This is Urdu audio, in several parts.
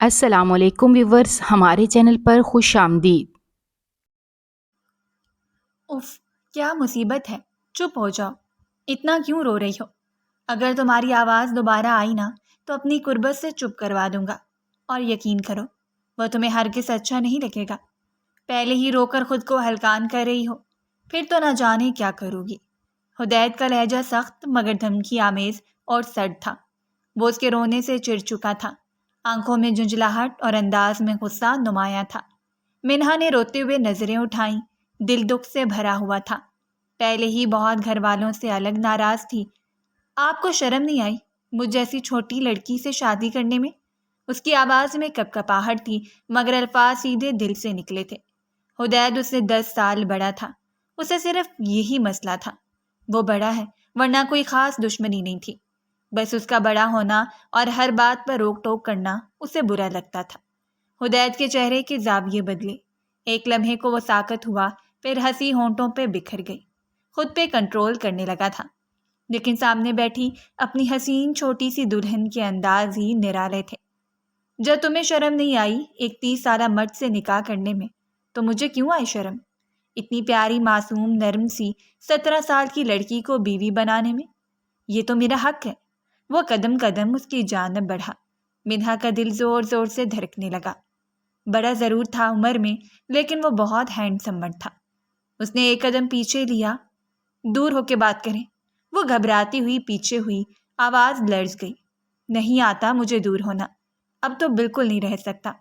السلام علیکم ویورز، ہمارے چینل پر خوش آمدید۔ اف، کیا مصیبت ہے، چپ ہو جاؤ، اتنا کیوں رو رہی ہو؟ اگر تمہاری آواز دوبارہ آئی نا تو اپنی قربت سے چپ کروا دوں گا، اور یقین کرو وہ تمہیں ہرگز اچھا نہیں لگے گا۔ پہلے ہی رو کر خود کو ہلکان کر رہی ہو، پھر تو نہ جانے کیا کرو گی۔ حدید کا لہجہ سخت مگر دھمکی آمیز اور سرد تھا۔ وہ اس کے رونے سے چڑ چکا تھا، آنکھوں میں جھنجھلاہٹ اور انداز میں غصہ نمایاں تھا۔ منہا نے روتے ہوئے نظریں اٹھائیں، دل دکھ سے بھرا ہوا تھا۔ پہلے ہی بہت گھر والوں سے الگ ناراض تھی۔ آپ کو شرم نہیں آئی مجھ جیسی چھوٹی لڑکی سے شادی کرنے میں؟ اس کی آواز میں کپ کپاہٹ تھی مگر الفاظ سیدھے دل سے نکلے تھے۔ حدید اس سے 10 سال بڑا تھا، اسے صرف یہی مسئلہ تھا، وہ بڑا ہے ورنہ کوئی خاص دشمنی نہیں تھی، بس اس کا بڑا ہونا اور ہر بات پر روک ٹوک کرنا اسے برا لگتا تھا۔ حدید کے چہرے کے زاویے بدلے، ایک لمحے کو وہ ساکت ہوا، پھر ہنسی ہونٹوں پہ بکھر گئی۔ خود پہ کنٹرول کرنے لگا تھا، لیکن سامنے بیٹھی اپنی حسین چھوٹی سی دلہن کے انداز ہی نرالے تھے۔ جب تمہیں شرم نہیں آئی ایک 30 سالہ مرد سے نکاح کرنے میں، تو مجھے کیوں آئی شرم اتنی پیاری معصوم نرم سی 17 سال کی لڑکی کو بیوی بنانے میں؟ یہ تو میرا حق ہے۔ وہ قدم قدم اس کی جانب بڑھا۔ منہا کا دل زور زور سے دھڑکنے لگا۔ بڑا ضرور تھا عمر میں، لیکن وہ بہت ہینڈسم مرد تھا۔ اس نے ایک قدم پیچھے لیا۔ دور ہو کے بات کریں۔ وہ گھبراتی ہوئی پیچھے ہوئی، آواز لرز گئی۔ نہیں آتا مجھے دور ہونا، اب تو بالکل نہیں رہ سکتا۔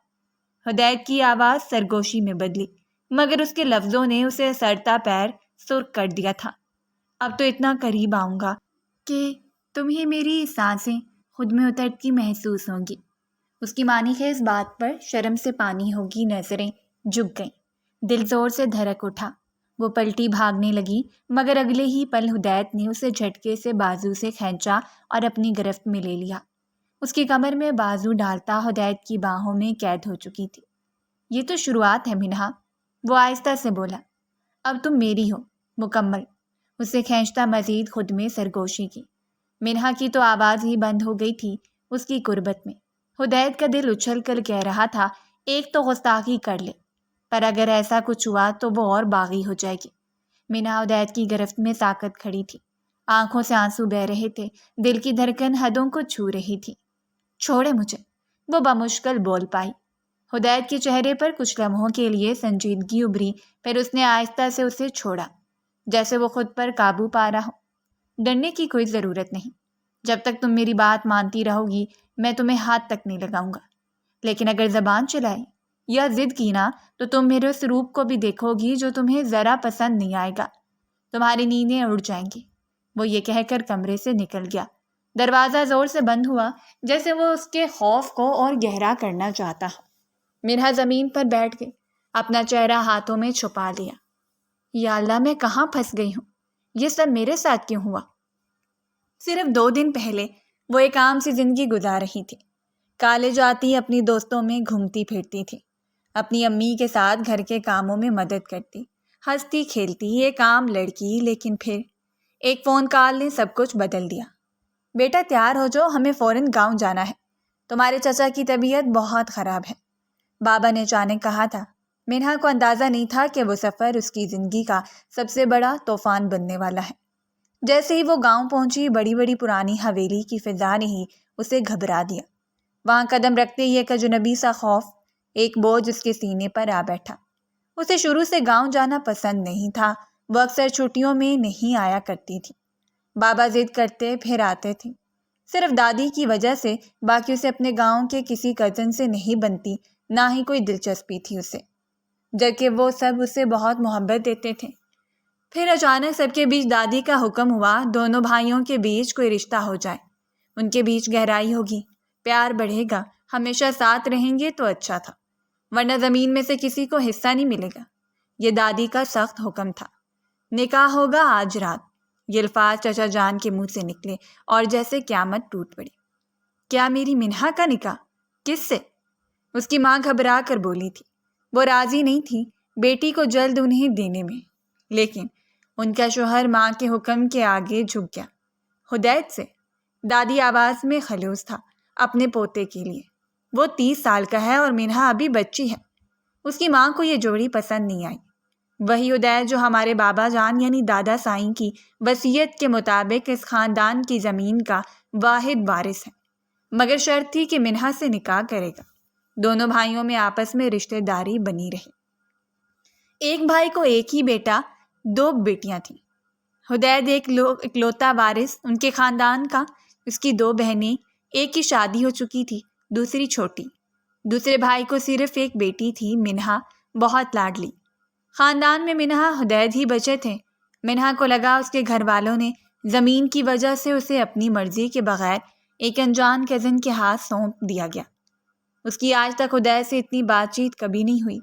حدید کی آواز سرگوشی میں بدلی، مگر اس کے لفظوں نے اسے سرتا پیر سرخ کر دیا تھا۔ اب تو اتنا قریب آؤں گا کہ تمہیں میری سانسیں خود میں اترتی محسوس ہوں گی۔ اس کی مانی خیز بات پر شرم سے پانی ہوگی نظریں جھک گئیں، دل زور سے دھڑک اٹھا۔ وہ پلٹی بھاگنے لگی، مگر اگلے ہی پل حدید نے اسے جھٹکے سے بازو سے کھینچا اور اپنی گرفت میں لے لیا۔ اس کی کمر میں بازو ڈالتا حدید کی باہوں میں قید ہو چکی تھی۔ یہ تو شروعات ہے منہا، وہ آہستہ سے بولا، اب تم میری ہو مکمل۔ اسے کھینچتا مزید خود میں سرگوشی کی۔ منہا کی تو آواز ہی بند ہو گئی تھی اس کی قربت میں۔ حدید کا دل اچھل کر کہہ رہا تھا، ایک تو گستاخی کر لے، پر اگر ایسا کچھ ہوا تو وہ اور باغی ہو جائے گی۔ منہا حدید کی گرفت میں ساکت کھڑی تھی، آنکھوں سے آنسو بہہ رہے تھے، دل کی دھڑکن حدوں کو چھو رہی تھی۔ چھوڑے مجھے، وہ بمشکل بول پائی۔ حدید کے چہرے پر کچھ لمحوں کے لیے سنجیدگی ابھری، پھر اس نے آہستہ سے اسے چھوڑا، جیسے وہ خود پر قابو پا رہا ہو۔ ڈرنے کی کوئی ضرورت نہیں، جب تک تم میری بات مانتی رہو گی میں تمہیں ہاتھ تک نہیں لگاؤں گا، لیکن اگر زبان چلائی یا ضد کی نا تو تم میرے اس روپ کو بھی دیکھو گی جو تمہیں ذرا پسند نہیں آئے گا۔ تمہاری نیندیں اڑ جائیں گی۔ وہ یہ کہہ کر کمرے سے نکل گیا۔ دروازہ زور سے بند ہوا، جیسے وہ اس کے خوف کو اور گہرا کرنا چاہتا ہو۔ منہا زمین پر بیٹھ گئی، اپنا چہرہ ہاتھوں میں چھپا لیا۔ یا اللہ، میں کہاں پھنس گئی ہوں؟ یہ سب میرے ساتھ کیوں ہوا؟ صرف 2 دن پہلے وہ ایک عام سی زندگی گزار رہی تھی۔ کالج آتی اپنی دوستوں میں گھومتی پھرتی تھی، اپنی امی کے ساتھ گھر کے کاموں میں مدد کرتی، ہنستی کھیلتی، ایک عام لڑکی۔ لیکن پھر ایک فون کال نے سب کچھ بدل دیا۔ بیٹا تیار ہو جاؤ، ہمیں فوراً گاؤں جانا ہے، تمہارے چچا کی طبیعت بہت خراب ہے، بابا نے اچانک کہا تھا۔ منہا کو اندازہ نہیں تھا کہ وہ سفر اس کی زندگی کا سب سے بڑا طوفان بننے والا ہے۔ جیسے ہی وہ گاؤں پہنچی، بڑی بڑی پرانی حویلی کی فضا نے ہی اسے گھبرا دیا۔ وہاں قدم رکھتے ہی ایک اجنبی سا خوف، ایک بوجھ اس کے سینے پر آ بیٹھا۔ اسے شروع سے گاؤں جانا پسند نہیں تھا، وہ اکثر چھٹیوں میں نہیں آیا کرتی تھی۔ بابا ضد کرتے پھر آتے تھے، صرف دادی کی وجہ سے، باقی اسے اپنے گاؤں کے کسی کزن سے نہیں بنتی، نہ ہی کوئی دلچسپی تھی اسے، جبکہ وہ سب اسے بہت محبت دیتے تھے۔ پھر اچانک سب کے بیچ دادی کا حکم ہوا، دونوں بھائیوں کے بیچ کوئی رشتہ ہو جائے، ان کے بیچ گہرائی ہوگی، پیار بڑھے گا، ہمیشہ ساتھ رہیں گے تو اچھا تھا، ورنہ زمین میں سے کسی کو حصہ نہیں ملے گا۔ یہ دادی کا سخت حکم تھا۔ نکاح ہوگا آج رات، یہ الفاظ چچا جان کے منہ سے نکلے اور جیسے قیامت ٹوٹ پڑی۔ کیا میری منہا کا نکاح؟ کس سے؟ اس کی ماں گھبرا کر بولی تھی۔ وہ راضی نہیں تھی بیٹی کو جلد انہیں دینے میں، لیکن ان کا شوہر ماں کے حکم کے آگے جھک گیا۔ حدید سے، دادی آواز میں خلوص تھا، اپنے پوتے کے لیے۔ وہ 30 سال کا ہے اور منہا ابھی بچی ہے۔ اس کی ماں کو یہ جوڑی پسند نہیں آئی۔ وہی حدید جو ہمارے بابا جان یعنی دادا سائیں کی وصیت کے مطابق اس خاندان کی زمین کا واحد وارث ہے، مگر شرط تھی کہ منہا سے نکاح کرے گا۔ دونوں بھائیوں میں آپس میں رشتہ داری بنی رہی۔ ایک بھائی کو ایک ہی بیٹا، 2 بیٹیاں تھیں۔ حدید اکلوتا وارث ان کے خاندان کا۔ اس کی 2 بہنیں، ایک کی شادی ہو چکی تھی، دوسری چھوٹی۔ دوسرے بھائی کو صرف ایک بیٹی تھی، منہا، بہت لاڈلی۔ خاندان میں منہا حدید ہی بچے تھے۔ منہا کو لگا اس کے گھر والوں نے زمین کی وجہ سے اسے اپنی مرضی کے بغیر ایک انجان کزن کے ہاتھ سونپ دیا گیا۔ اس کی آج تک حدید سے اتنی بات چیت کبھی نہیں ہوئی،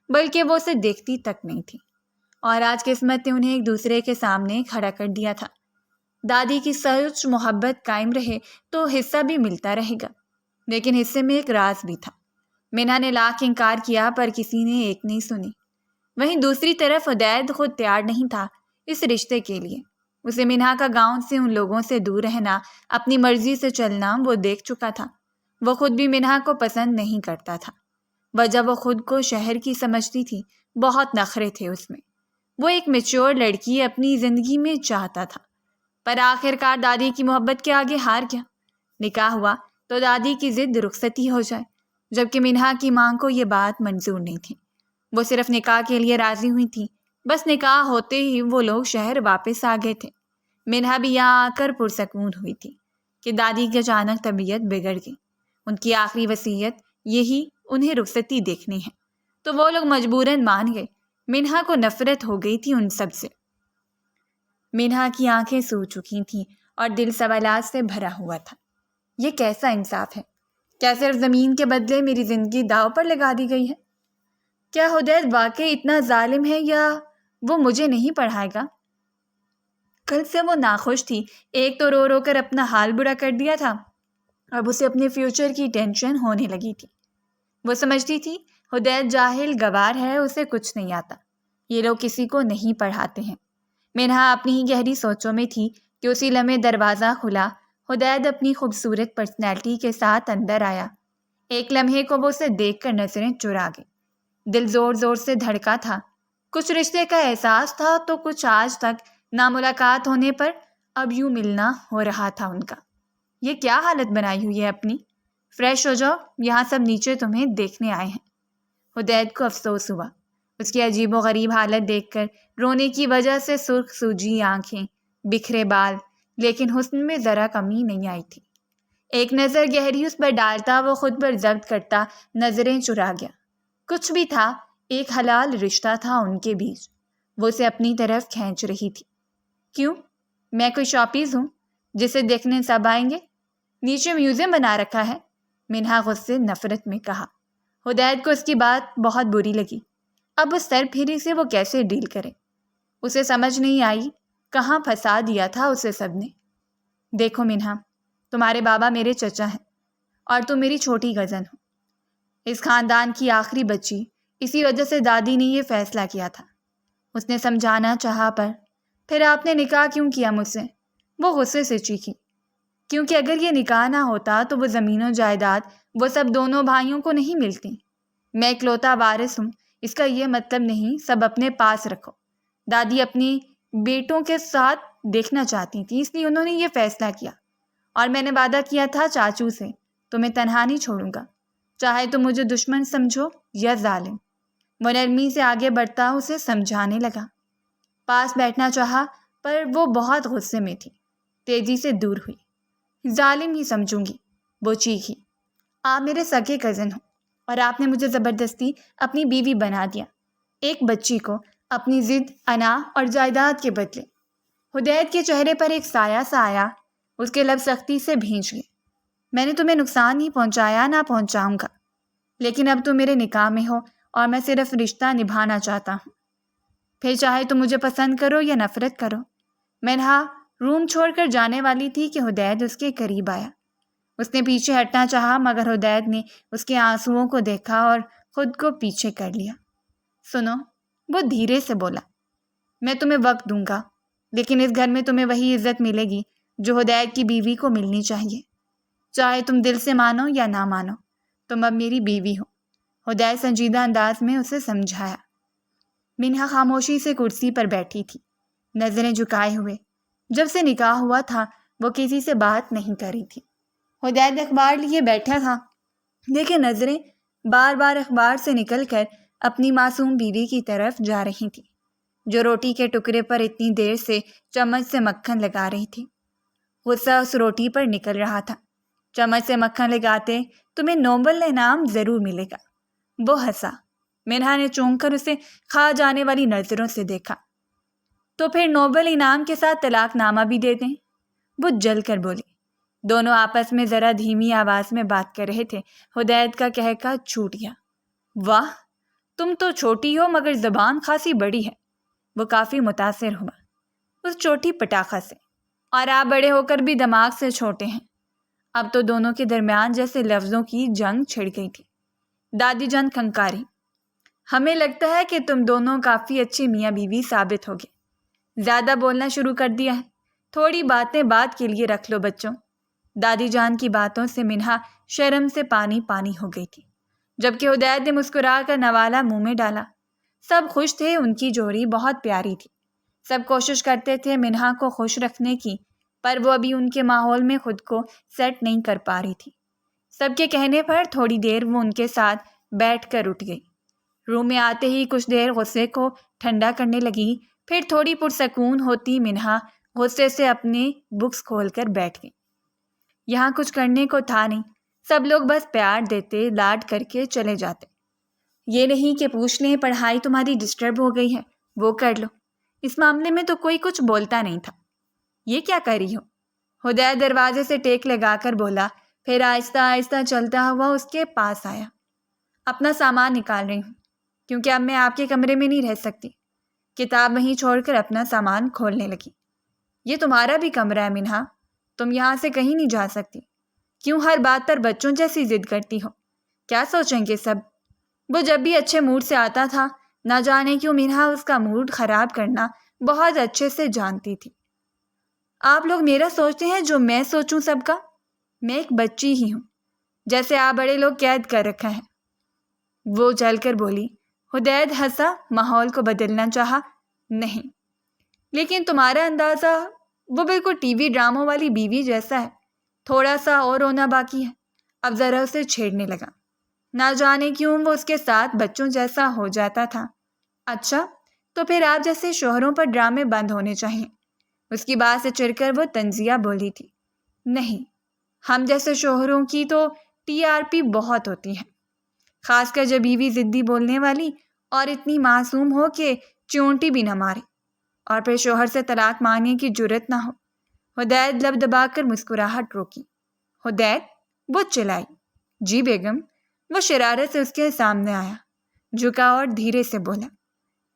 بلکہ وہ اسے دیکھتی تک نہیں تھی، اور آج قسمت نے انہیں ایک دوسرے کے سامنے کھڑا کر دیا تھا۔ دادی کی سچ محبت قائم رہے تو حصہ بھی ملتا رہے گا، لیکن حصے میں ایک راز بھی تھا۔ منہا نے لاکھ انکار کیا پر کسی نے ایک نہیں سنی۔ وہیں دوسری طرف حدید خود تیار نہیں تھا اس رشتے کے لیے۔ اسے منہا کا گاؤں سے، ان لوگوں سے دور رہنا، اپنی مرضی سے چلنا وہ دیکھ چکا تھا۔ وہ خود بھی منہا کو پسند نہیں کرتا تھا۔ وجہ وہ خود کو شہر کی سمجھتی تھی، بہت نخرے تھے اس میں۔ وہ ایک میچور لڑکی اپنی زندگی میں چاہتا تھا، پر آخر کار دادی کی محبت کے آگے ہار گیا۔ نکاح ہوا تو دادی کی ضد رخصتی ہو جائے، جبکہ منہا کی ماں کو یہ بات منظور نہیں تھی۔ وہ صرف نکاح کے لیے راضی ہوئی تھی، بس نکاح ہوتے ہی وہ لوگ شہر واپس آ گئے تھے۔ منہا بھی یہاں آ کر پرسکون ہوئی تھی کہ دادی کی اچانک طبیعت بگڑ گئی۔ ان کی آخری وصیت یہی انہیں رخصتی دیکھنی ہے، تو وہ لوگ مجبوراً مان گئے۔ منہا کو نفرت ہو گئی تھی ان سب سے۔ منہا کی آنکھیں سو چکی تھیں اور دل سوالات سے بھرا ہوا تھا۔ یہ کیسا انصاف ہے؟ کیا صرف زمین کے بدلے میری زندگی داؤ پر لگا دی گئی ہے؟ کیا حدید واقعی اتنا ظالم ہے یا وہ مجھے نہیں پڑھائے گا؟ کل سے وہ ناخوش تھی۔ ایک تو رو رو کر اپنا حال برا کر دیا تھا، اب اسے اپنے فیوچر کی ٹینشن ہونے لگی تھی۔ وہ سمجھتی تھی حدید جاہل گوار ہے، اسے کچھ نہیں آتا، یہ لوگ کسی کو نہیں پڑھاتے ہیں۔ منہا اپنی ہی گہری سوچوں میں تھی کہ اسی لمحے دروازہ کھلا۔ حدید اپنی خوبصورت پرسنالٹی کے ساتھ اندر آیا۔ ایک لمحے کو وہ اسے دیکھ کر نظریں چرا گئی۔ دل زور زور سے دھڑکا تھا۔ کچھ رشتے کا احساس تھا تو کچھ آج تک ناملاقات ہونے پر اب یوں ملنا ہو رہا تھا ان کا۔ یہ کیا حالت بنائی ہوئی ہے اپنی؟ فریش ہو جاؤ، یہاں سب نیچے تمہیں دیکھنے آئے ہیں۔ حدید کو افسوس ہوا۔ اس کی عجیب و غریب حالت دیکھ کر، رونے کی وجہ سے سرخ سوجی آنکھیں، بکھرے بال، لیکن حسن میں ذرا کمی نہیں آئی تھی۔ ایک نظر گہری اس پر ڈالتا وہ خود پر ضبط کرتا نظریں چرا گیا۔ کچھ بھی تھا، ایک حلال رشتہ تھا ان کے بیچ، وہ اسے اپنی طرف کھینچ رہی تھی۔ کیوں؟ میں کوئی شاپیز ہوں جسے دیکھنے سب آئیں گے؟ نیچے میوزیم بنا رکھا ہے، منہا غصے نفرت میں کہا۔ حدید کو اس کی بات بہت بری لگی۔ اب اس سر پھیری سے وہ کیسے ڈیل کرے؟ اسے سمجھ نہیں آئی کہاں پھنسا دیا تھا اسے سب نے۔ دیکھو منہا، تمہارے بابا میرے چچا ہیں اور تم میری چھوٹی کزن ہو، اس خاندان کی آخری بچی، اسی وجہ سے دادی نے یہ فیصلہ کیا تھا۔ اس نے سمجھانا چاہا پر پھر آپ نے نکاح کیوں کیا مجھ سے؟ وہ غصے سے چیخی، کیونکہ اگر یہ نکاح نہ ہوتا تو وہ زمین و جائیداد وہ سب دونوں بھائیوں کو نہیں ملتی۔ میں اکلوتا وارث ہوں، اس کا یہ مطلب نہیں سب اپنے پاس رکھو۔ دادی اپنی بیٹوں کے ساتھ دیکھنا چاہتی تھی، اس لیے انہوں نے یہ فیصلہ کیا، اور میں نے وعدہ کیا تھا چاچو سے، تمہیں تنہا نہیں چھوڑوں گا، چاہے تم مجھے دشمن سمجھو یا ظالم۔ وہ نرمی سے آگے بڑھتا اسے سمجھانے لگا۔ پاس بیٹھنا چاہا پر وہ بہت غصے میں تھی، تیزی سے دور ہوئی۔ ظالم ہی سمجھوں گی، وہ چیخی۔ آپ میرے سگے کزن ہو اور آپ نے مجھے زبردستی اپنی بیوی بنا دیا، ایک بچی کو اپنی ضد، انا اور جائیداد کے بدلے۔ حدید کے چہرے پر ایک سایہ سا آیا، اس کے لب سختی سے بھینچ گئے۔ میں نے تمہیں نقصان نہیں پہنچایا، نہ پہنچاؤں گا، لیکن اب تم میرے نکاح میں ہو اور میں صرف رشتہ نبھانا چاہتا ہوں، پھر چاہے تم مجھے پسند کرو یا نفرت کرو۔ منہا روم چھوڑ کر جانے والی تھی کہ حدید اس کے قریب آیا۔ اس نے پیچھے ہٹنا چاہا مگر حدید نے اس کے آنسوؤں کو دیکھا اور خود کو پیچھے کر لیا۔ سنو، وہ دھیرے سے بولا، میں تمہیں وقت دوں گا، لیکن اس گھر میں تمہیں وہی عزت ملے گی جو حدید کی بیوی کو ملنی چاہیے، چاہے تم دل سے مانو یا نہ مانو۔ تم اب میری بیوی ہو، حدید سنجیدہ انداز میں اسے سمجھایا۔ منہا خاموشی سے کرسی پر بیٹھی تھی، نظریں جھکائے ہوئے۔ جب سے نکاح ہوا تھا وہ کسی سے بات نہیں کر رہی تھی۔ حدید اخبار لیے بیٹھا تھا، لیکن نظریں بار بار اخبار سے نکل کر اپنی معصوم بیوی کی طرف جا رہی تھی، جو روٹی کے ٹکڑے پر اتنی دیر سے چمچ سے مکھن لگا رہی تھی۔ غصہ اس روٹی پر نکل رہا تھا۔ چمچ سے مکھن لگاتے تمہیں نوبل انعام ضرور ملے گا۔ وہ ہنسا۔ منہا نے چونک کر اسے کھا جانے والی نظروں سے دیکھا۔ تو پھر نوبل انعام کے ساتھ طلاق نامہ بھی دے دیں؟ وہ جل کر بولی۔ دونوں آپس میں ذرا دھیمی آواز میں بات کر رہے تھے۔ حدید کا کہکا چھوٹ گیا۔ واہ، تم تو چھوٹی ہو مگر زبان خاصی بڑی ہے۔ وہ کافی متاثر ہوا اس چھوٹی پٹاخہ سے، اور آپ بڑے ہو کر بھی دماغ سے چھوٹے ہیں۔ اب تو دونوں کے درمیان جیسے لفظوں کی جنگ چھڑ گئی تھی۔ دادی جان کھنکاری، ہمیں لگتا ہے کہ تم دونوں کافی اچھے میاں بیوی ثابت ہوگے۔ زیادہ بولنا شروع کر دیا ہے، تھوڑی باتیں بات کے لیے رکھ لو بچوں۔ دادی جان کی باتوں سے منہا شرم سے پانی پانی ہو گئی تھی، جبکہ حدید نے مسکرا کر نوالا منہ میں ڈالا۔ سب خوش تھے، ان کی جوڑی بہت پیاری تھی۔ سب کوشش کرتے تھے منہا کو خوش رکھنے کی، پر وہ ابھی ان کے ماحول میں خود کو سیٹ نہیں کر پا رہی تھی۔ سب کے کہنے پر تھوڑی دیر وہ ان کے ساتھ بیٹھ کر اٹھ گئی۔ روم میں آتے ہی کچھ دیر غصے کو ٹھنڈا کرنے لگی، پھر تھوڑی پرسکون ہوتی منہا غصے سے اپنے بکس کھول کر بیٹھ گئی۔ یہاں کچھ کرنے کو تھا نہیں، سب لوگ بس پیار دیتے، لاڈ کر کے چلے جاتے۔ یہ نہیں کہ پوچھ لیں پڑھائی تمہاری ڈسٹرب ہو گئی ہے، وہ کر لو۔ اس معاملے میں تو کوئی کچھ بولتا نہیں تھا۔ یہ کیا کر رہی ہو؟ حدید دروازے سے ٹیک لگا کر بولا، پھر آہستہ آہستہ چلتا ہوا اس کے پاس آیا۔ اپنا سامان نکال رہی ہوں، کیونکہ اب میں آپ کے کمرے میں نہیں رہ سکتی۔ کتاب وہیں چھوڑ کر اپنا سامان کھولنے لگی۔ یہ تمہارا بھی کمرہ ہے منہا، تم یہاں سے کہیں نہیں جا سکتی۔ کیوں ہر بات پر بچوں جیسی ضد کرتی ہو؟ کیا سوچیں گے سب؟ وہ جب بھی اچھے موڈ سے آتا تھا، نہ جانے کیوں منہا اس کا موڈ خراب کرنا بہت اچھے سے جانتی تھی۔ آپ لوگ میرا سوچتے ہیں جو میں سوچوں سب کا؟ میں ایک بچی ہی ہوں، جیسے آپ بڑے لوگ قید کر رکھا ہے۔ وہ جل کر بولی۔ حدید ہنسا، ماحول کو بدلنا چاہا۔ نہیں، لیکن تمہارا اندازہ وہ بالکل ٹی وی ڈراموں والی بیوی جیسا ہے، تھوڑا سا اور رونا باقی ہے۔ اب ذرا اسے چھیڑنے لگا۔ نہ جانے کیوں وہ اس کے ساتھ بچوں جیسا ہو جاتا تھا۔ اچھا، تو پھر آپ جیسے شوہروں پر ڈرامے بند ہونے چاہیے۔ اس کی بات سے چڑھ کر وہ تنزیہ بولی تھی۔ نہیں، ہم جیسے شوہروں کی تو TRP بہت ہوتی ہے، خاص کر جب بیوی ضدی بولنے والی اور اتنی معصوم ہو کہ چونٹی بھی نہ مارے، اور پھر شوہر سے طلاق مانگنے کی جرت نہ ہو۔ حدید لب دبا کر مسکراہٹ روکی۔ حدید، وہ چلائی۔ جی بیگم۔ وہ شرارت سے اس کے سامنے آیا، جھکا اور دھیرے سے بولا،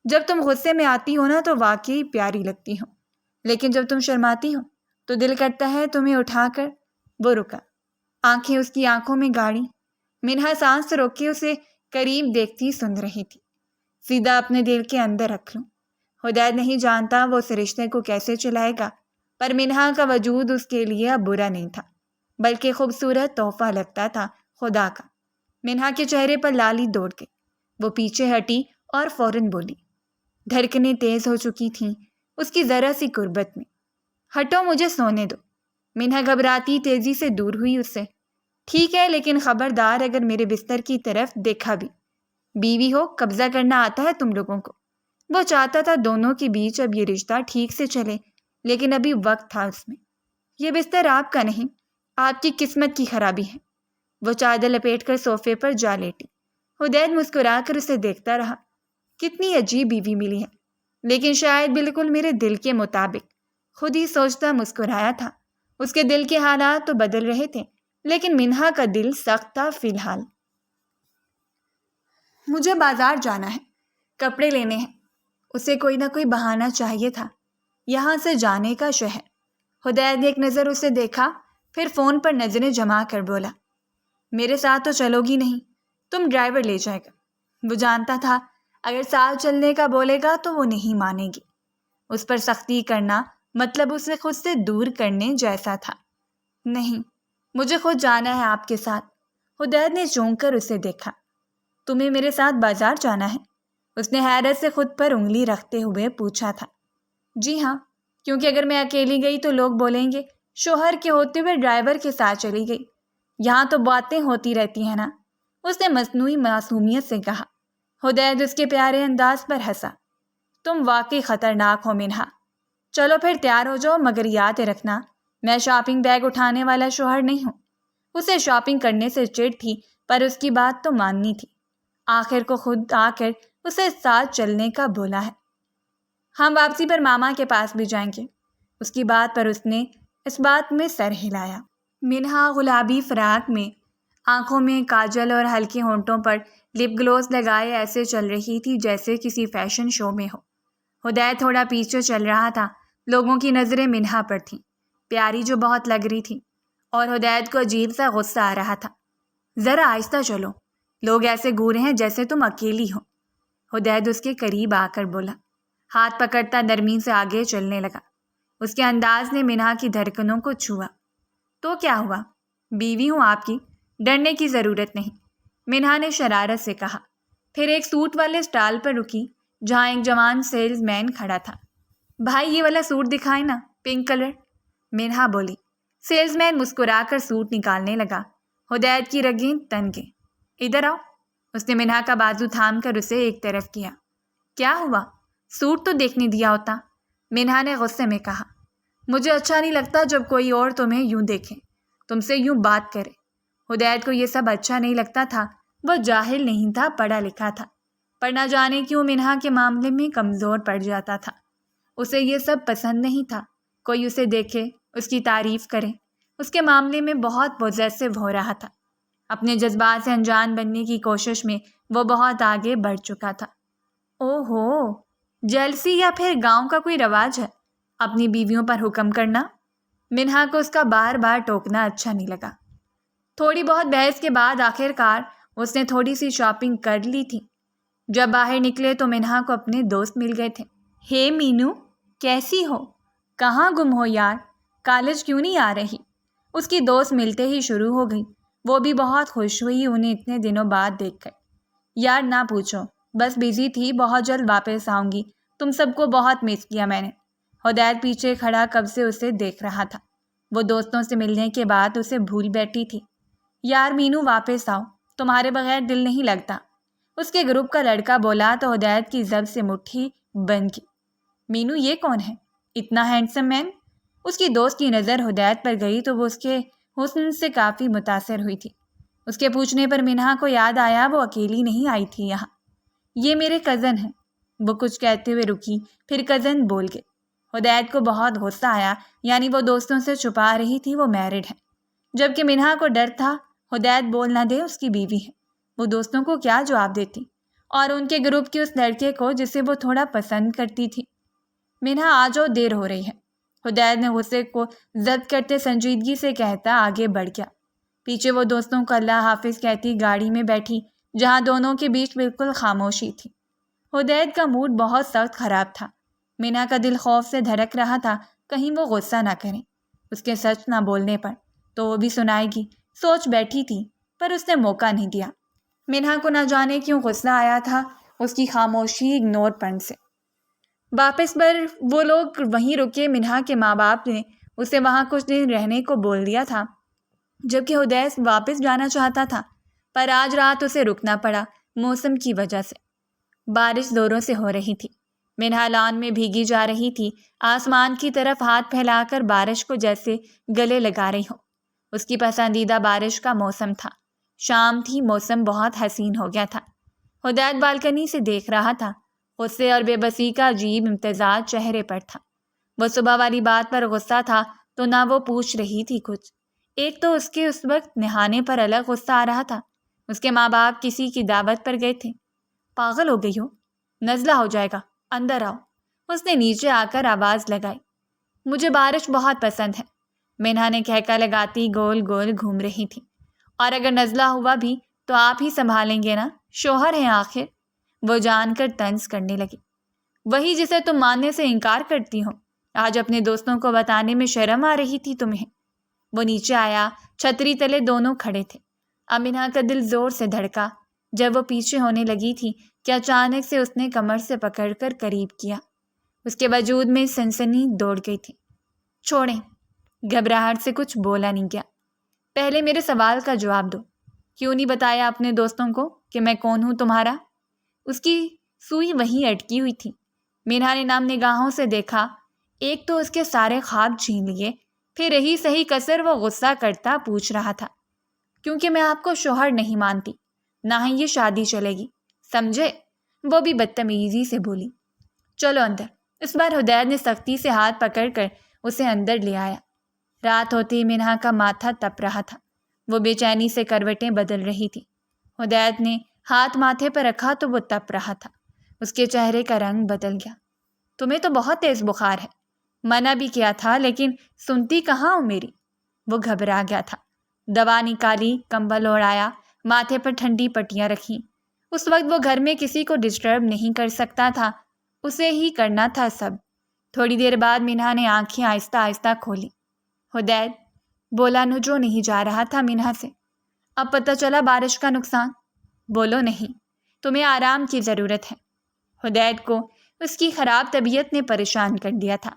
جب تم غصے میں آتی ہو نا تو واقعی پیاری لگتی ہو، لیکن جب تم شرماتی ہو تو دل کرتا ہے تمہیں اٹھا کر۔ وہ رکا، آنکھیں اس کی آنکھوں میں گاڑی۔ منہا سانس روکے اسے قریب دیکھتی سن رہی تھی۔ سیدھا اپنے دل کے اندر رکھ لوں۔ حدید نہیں جانتا وہ اس رشتے کو کیسے چلائے گا، پر منہا کا وجود اس کے لیے اب برا نہیں تھا، بلکہ خوبصورت تحفہ لگتا تھا خدا کا۔ منہا کے چہرے پر لالی دوڑ گئی۔ وہ پیچھے ہٹی اور فوراً بولی۔ دھڑکنیں تیز ہو چکی تھیں اس کی ذرا سی قربت میں۔ ہٹو، مجھے سونے دو۔ منہا گھبراتی تیزی سے دور ہوئی اس سے۔ ٹھیک ہے، لیکن خبردار اگر میرے بستر کی طرف دیکھا بھی۔ بیوی ہو، قبضہ کرنا آتا ہے تم لوگوں کو۔ وہ چاہتا تھا دونوں کے بیچ اب یہ رشتہ ٹھیک سے چلے، لیکن ابھی وقت تھا اس میں۔ یہ بستر آپ کا نہیں، آپ کی قسمت کی خرابی ہے۔ وہ چادر لپیٹ کر صوفے پر جا لیٹی۔ حدید مسکرا کر اسے دیکھتا رہا۔ کتنی عجیب بیوی ملی ہے، لیکن شاید بالکل میرے دل کے مطابق۔ خود ہی سوچتا مسکرایا تھا۔ اس کے دل کے حالات تو بدل رہے تھے، لیکن منہا کا دل سخت تھا فی الحال۔ مجھے بازار جانا ہے، کپڑے لینے ہیں۔ اسے کوئی نہ کوئی بہانہ چاہیے تھا یہاں سے جانے کا۔ شہر۔ حدید نے ایک نظر اسے دیکھا، پھر فون پر نظریں جما کر بولا، میرے ساتھ تو چلو گی نہیں، تم ڈرائیور لے جائے گا۔ وہ جانتا تھا اگر ساتھ چلنے کا بولے گا تو وہ نہیں مانے گی۔ اس پر سختی کرنا مطلب اسے خود سے دور کرنے جیسا تھا۔ نہیں، مجھے خود جانا ہے آپ کے ساتھ۔ حدید نے چونک کر اسے دیکھا۔ تمہیں میرے ساتھ بازار جانا ہے؟ اس نے حیرت سے خود پر انگلی رکھتے ہوئے پوچھا تھا۔ جی ہاں، کیونکہ اگر میں اکیلی گئی تو لوگ بولیں گے شوہر کے ہوتے ہوئے ڈرائیور کے ساتھ چلی گئی۔ یہاں تو باتیں ہوتی رہتی ہیں نا، اس نے مصنوعی معصومیت سے کہا۔ حدید اس کے پیارے انداز پر ہنسا۔ تم واقعی خطرناک ہو منہا۔ چلو پھر تیار ہو جاؤ، مگر یاد رکھنا میں شاپنگ بیگ اٹھانے والا شوہر نہیں ہوں۔ اسے شاپنگ کرنے سے چڑ تھی، پر اس کی بات تو ماننی تھی۔ آخر کو خود آ کر اسے ساتھ چلنے کا بولا ہے۔ ہم واپسی پر ماما کے پاس بھی جائیں گے۔ اس کی بات پر اس نے اس بات میں سر ہلایا۔ منہا گلابی فراق میں، آنکھوں میں کاجل اور ہلکے ہونٹوں پر لپ گلوس لگائے ایسے چل رہی تھی جیسے کسی فیشن شو میں ہو۔ حدید تھوڑا پیچھے چل رہا تھا۔ لوگوں کی نظریں منہا پر تھیں، پیاری جو بہت لگ رہی تھی، اور حدید کو عجیب سا غصہ آ رہا تھا۔ ذرا آہستہ چلو، لوگ ایسے گھورے ہیں جیسے تم اکیلی ہو۔ حدید اس کے قریب آ کر بولا، ہاتھ پکڑتا نرمی سے آگے چلنے لگا۔ اس کے انداز نے منہا کی دھڑکنوں کو چھوا۔ تو کیا ہوا؟ بیوی ہوں آپ کی، ڈرنے کی ضرورت نہیں، منہا نے شرارت سے کہا۔ پھر ایک سوٹ والے اسٹال پر رکی جہاں ایک جوان سیلز مین کھڑا تھا۔ بھائی یہ والا سوٹ دکھائیں نا، پنک کلر، منہا بولی۔ سیلز مین مسکرا کر سوٹ نکالنے لگا۔ حدید کی رگیں تن گئیں۔ ادھر آؤ، اس نے منہا کا بازو تھام کر اسے ایک طرف کیا۔ کیا ہوا؟ سوٹ تو دیکھنے دیا ہوتا، منہا نے غصے میں کہا۔ مجھے اچھا نہیں لگتا جب کوئی اور تمہیں یوں دیکھے، تم سے یوں بات کرے۔ حدید کو یہ سب اچھا نہیں لگتا تھا۔ وہ جاہل نہیں تھا، پڑھا لکھا تھا، پر نہ جانے کیوں منہا کے معاملے میں کمزور پڑ جاتا تھا۔ اسے یہ سب پسند نہیں تھا، کوئی اسے دیکھے، اس کی تعریف کرے۔ اس کے معاملے میں بہت پوزیسو ہو رہا تھا۔ اپنے جذبات سے انجان بننے کی کوشش میں وہ بہت آگے بڑھ چکا تھا۔ اوہو، جیلسی یا پھر گاؤں کا کوئی رواج ہے اپنی بیویوں پر حکم کرنا؟ منہا کو اس کا بار بار ٹوکنا اچھا نہیں لگا۔ تھوڑی بہت بحث کے بعد آخر کار اس نے تھوڑی سی شاپنگ کر لی تھی۔ جب باہر نکلے تو منہا کو اپنے دوست مل گئے تھے۔ ہے مینو، کیسی ہو؟ کہاں گم ہو یار؟ کالج کیوں نہیں آ رہی؟ اس کی دوست ملتے ہی شروع ہو گئی۔ وہ بھی بہت خوش ہوئی انہیں اتنے دنوں بعد دیکھ کر۔ یار نہ پوچھو، بس بیزی تھی، بہت جلد واپس آؤں گی، تم سب کو بہت مس کیا میں نے۔ حدید پیچھے کھڑا کب سے اسے دیکھ رہا تھا۔ وہ دوستوں سے ملنے کے بعد اسے بھول بیٹھی تھی۔ یار مینو واپس آؤ، تمہارے بغیر دل نہیں لگتا، اس کے گروپ کا لڑکا بولا تو حدید کی زب سے مٹھی بند کی۔ مینو یہ کون ہے؟ اتنا ہینڈسم مین؟ اس کی دوست کی نظر حدید پر گئی تو وہ اس کے حسن سے کافی متاثر ہوئی تھی۔ اس کے پوچھنے پر منہا کو یاد آیا وہ اکیلی نہیں آئی تھی یہاں، یہ میرے کزن ہیں۔ وہ کچھ کہتے ہوئے رکی، پھر کزن بول گئے۔ حدید کو بہت غصہ آیا، یعنی وہ دوستوں سے چھپا رہی تھی وہ میرڈ ہے، جبکہ منہا کو ڈر تھا حدید بول نہ دے اس کی بیوی ہے۔ وہ دوستوں کو کیا جواب دیتی، اور ان کے گروپ کے اس لڑکے کو جسے وہ تھوڑا پسند کرتی تھی۔ منہا آ جاؤ، دیر ہو رہی ہے، حدید نے غصے کو ضبط کرتے سنجیدگی سے کہتا آگے بڑھ گیا۔ پیچھے وہ دوستوں کو اللہ حافظ کہتی گاڑی میں بیٹھی جہاں دونوں کے بیچ بالکل خاموشی تھی۔ حدید کا موڈ بہت سخت خراب تھا۔ منہا کا دل خوف سے دھڑک رہا تھا کہیں وہ غصہ نہ کریں اس کے سچ نہ بولنے پر، تو وہ بھی سنائے گی، سوچ بیٹھی تھی، پر اس نے موقع نہیں دیا۔ منہا کو نہ جانے کیوں غصہ آیا تھا اس کی خاموشی اگنور پن سے۔ واپس پر وہ لوگ وہیں رکے۔ منہا کے ماں باپ نے اسے وہاں کچھ دن رہنے کو بول دیا تھا، جبکہ حدید واپس جانا چاہتا تھا، پر آج رات اسے رکنا پڑا موسم کی وجہ سے۔ بارش زوروں سے ہو رہی تھی۔ منہا لان میں بھیگی جا رہی تھی، آسمان کی طرف ہاتھ پھیلا کر بارش کو جیسے گلے لگا رہی ہو۔ اس کی پسندیدہ بارش کا موسم تھا۔ شام تھی، موسم بہت حسین ہو گیا تھا۔ حدید بالکنی سے دیکھ رہا تھا، غصے اور بے بسی کا عجیب امتزاج چہرے پر تھا۔ وہ صبح والی بات پر غصہ تھا تو نہ وہ پوچھ رہی تھی کچھ۔ ایک تو اس کے اس وقت نہانے پر الگ غصہ آ رہا تھا، اس کے ماں باپ کسی کی دعوت پر گئے تھے۔ پاگل ہو گئی ہو، نزلہ ہو جائے گا، اندر آؤ، اس نے نیچے آ کر آواز لگائی۔ مجھے بارش بہت پسند ہے، منہا نے کہکا لگاتی گول گول گھوم رہی تھی۔ اور اگر نزلہ ہوا بھی تو آپ ہی سنبھالیں گے نا، شوہر ہیں آخر، وہ جان کر طنز کرنے لگی۔ وہی جسے تم ماننے سے انکار کرتی ہو، آج اپنے دوستوں کو بتانے میں شرم آ رہی تھی تمہیں۔ وہ نیچے آیا، چھتری تلے دونوں کھڑے تھے، اب منہا کا دل زور سے دھڑکا۔ جب وہ پیچھے ہونے لگی تھی کہ اچانک سے اس نے کمر سے پکڑ کر قریب کیا۔ اس کے وجود میں سنسنی دوڑ گئی تھی۔ چھوڑیں، گھبراہٹ سے کچھ بولا نہیں گیا۔ پہلے میرے سوال کا جواب دو، کیوں نہیں بتایا اپنے دوستوں کو کہ میں کون ہوں تمہارا؟ اس کی سوئی وہیں اٹکی ہوئی تھی۔ منہا نے نام نگاہوں سے دیکھا۔ ایک تو اس کے سارے خواب چھین لیے، پھر رہی صحیح کسر وہ غصہ کرتا پوچھ رہا تھا، کیونکہ میں آپ کو شوہر نہیں مانتی، نہ ہی یہ شادی چلے گی، سمجھے؟ وہ بھی بدتمیزی سے بولی۔ چلو اندر۔ اس بار حدید نے سختی سے ہاتھ پکڑ کر اسے اندر لے آیا۔ رات ہوتی منہا کا ماتھا تپ رہا تھا۔ وہ بے چینی سے کروٹیں بدل رہی تھی۔ حدید نے ہاتھ ماتھے پر رکھا تو وہ تپ رہا تھا۔ اس کے چہرے کا رنگ بدل گیا۔ تمہیں تو بہت تیز بخار ہے، منع بھی کیا تھا لیکن سنتی کہاں ہو میری؟ وہ گھبرا گیا تھا۔ دوا نکالی، کمبل اوڑھایا، ماتھے پر ٹھنڈی پٹیاں رکھیں۔ اس وقت وہ گھر میں کسی کو ڈسٹرب نہیں کر سکتا تھا، اسے ہی کرنا تھا سب۔ تھوڑی دیر بعد منہا نے آنکھیں آہستہ آہستہ کھولی۔ حدید، بولا جو نہیں جا رہا تھا منہا سے۔ اب پتہ چلا بارش کا نقصان؟ بولو نہیں، تمہیں آرام کی ضرورت ہے۔ حدید کو اس کی خراب طبیعت نے پریشان کر دیا تھا۔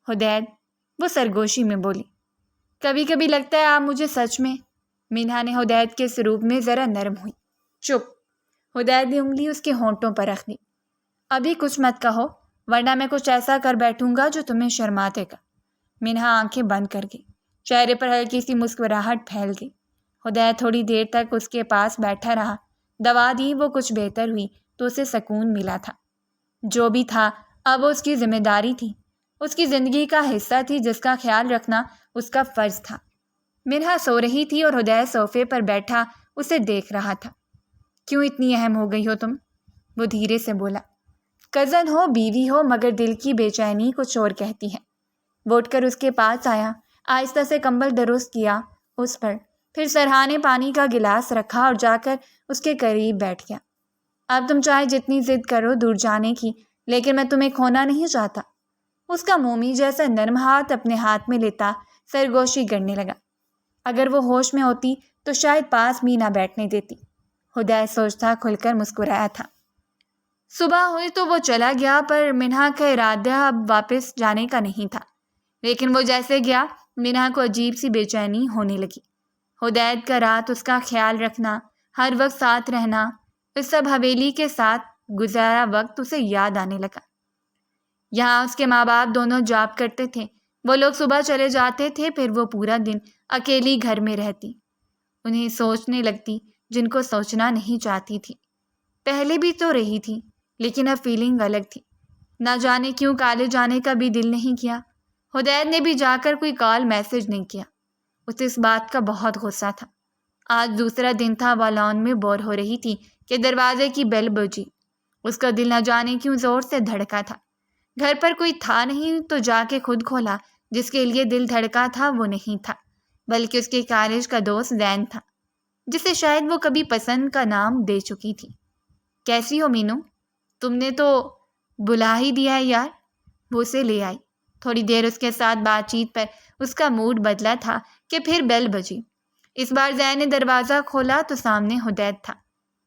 حدید، وہ سرگوشی میں بولی، کبھی کبھی لگتا ہے آپ مجھے سچ میں۔ منہا نے حدید کے سروپ میں ذرا نرم ہوئی۔ چپ۔ حدید نے انگلی اس کے ہونٹوں پر رکھ دی۔ ابھی کچھ مت کہو ورنہ میں کچھ ایسا کر بیٹھوں گا جو تمہیں شرما دے گا۔ منہا آنکھیں بند کر گئی، چہرے پر ہلکی سی مسکراہٹ پھیل گئی۔ حدید تھوڑی دیر تک اس کے پاس بیٹھا رہا۔ دوا دی، وہ کچھ بہتر ہوئی تو اسے سکون ملا تھا۔ جو بھی تھا اب وہ اس کی ذمہ داری تھی، اس کی زندگی کا حصہ تھی جس کا خیال رکھنا اس کا فرض تھا۔ منہا سو رہی تھی اور حدید صوفے پر بیٹھا اسے دیکھ رہا تھا۔ کیوں اتنی اہم ہو گئی ہو تم؟ وہ دھیرے سے بولا۔ کزن ہو، بیوی ہو، مگر دل کی بے چینی کچھ اور کہتی ہے۔ وہ اٹھ کر اس کے پاس آیا، آہستہ سے کمبل درست کیا اس پر، پھر سرہانے پانی کا گلاس رکھا اور جا کر اس کے قریب بیٹھ گیا۔ اب تم چاہے جتنی ضد کرو دور جانے کی، لیکن میں تمہیں کھونا نہیں چاہتا۔ اس کا مومی جیسا نرم ہاتھ اپنے ہاتھ میں لیتا سرگوشی کرنے لگا۔ اگر وہ ہوش میں ہوتی تو شاید پاس بھی نہ بیٹھنے دیتی۔ حدید سوچتا کھل کر مسکرایا تھا۔ صبح ہوئی تو وہ چلا گیا، پر منہا کا ارادہ اب واپس جانے کا نہیں تھا۔ لیکن وہ جیسے گیا منہا کو عجیب سی بے چینی ہونے لگی۔ حدید کا رات اس کا خیال رکھنا، ہر وقت ساتھ رہنا، اس سب حویلی کے ساتھ گزارا وقت اسے یاد آنے لگا۔ یہاں اس کے ماں باپ دونوں جاب کرتے تھے۔ وہ لوگ صبح چلے جاتے تھے، پھر وہ پورا دن اکیلی گھر میں رہتی، انہیں سوچنے لگتی جن کو سوچنا نہیں چاہتی تھی۔ پہلے بھی تو رہی تھی، لیکن اب فیلنگ الگ تھی۔ نہ جانے کیوں کالج جانے کا بھی دل نہیں کیا۔ حدید نے بھی جا کر کوئی کال میسج نہیں کیا۔ اسے اس بات کا بہت غصہ تھا۔ آج دوسرا دن تھا، وہ لان میں بور ہو رہی تھی کہ دروازے کی بیل بجی۔ اس کا دل نہ جانے کیوں زور سے دھڑکا تھا۔ گھر پر کوئی تھا نہیں تو جا کے خود کھولا۔ جس کے لیے دل دھڑکا تھا وہ نہیں تھا، بلکہ اس کے کالج کا دوست زین تھا، جسے شاید وہ کبھی پسند کا نام دے چکی تھی۔ کیسی ہو مینو؟ تم نے تو بلا ہی دیا ہے یار۔ وہ اسے لے آئی۔ تھوڑی دیر اس کے ساتھ بات چیت پر اس کا موڈ بدلا تھا کہ پھر بیل بجی۔ اس بار زین نے دروازہ کھولا تو سامنے حدید تھا۔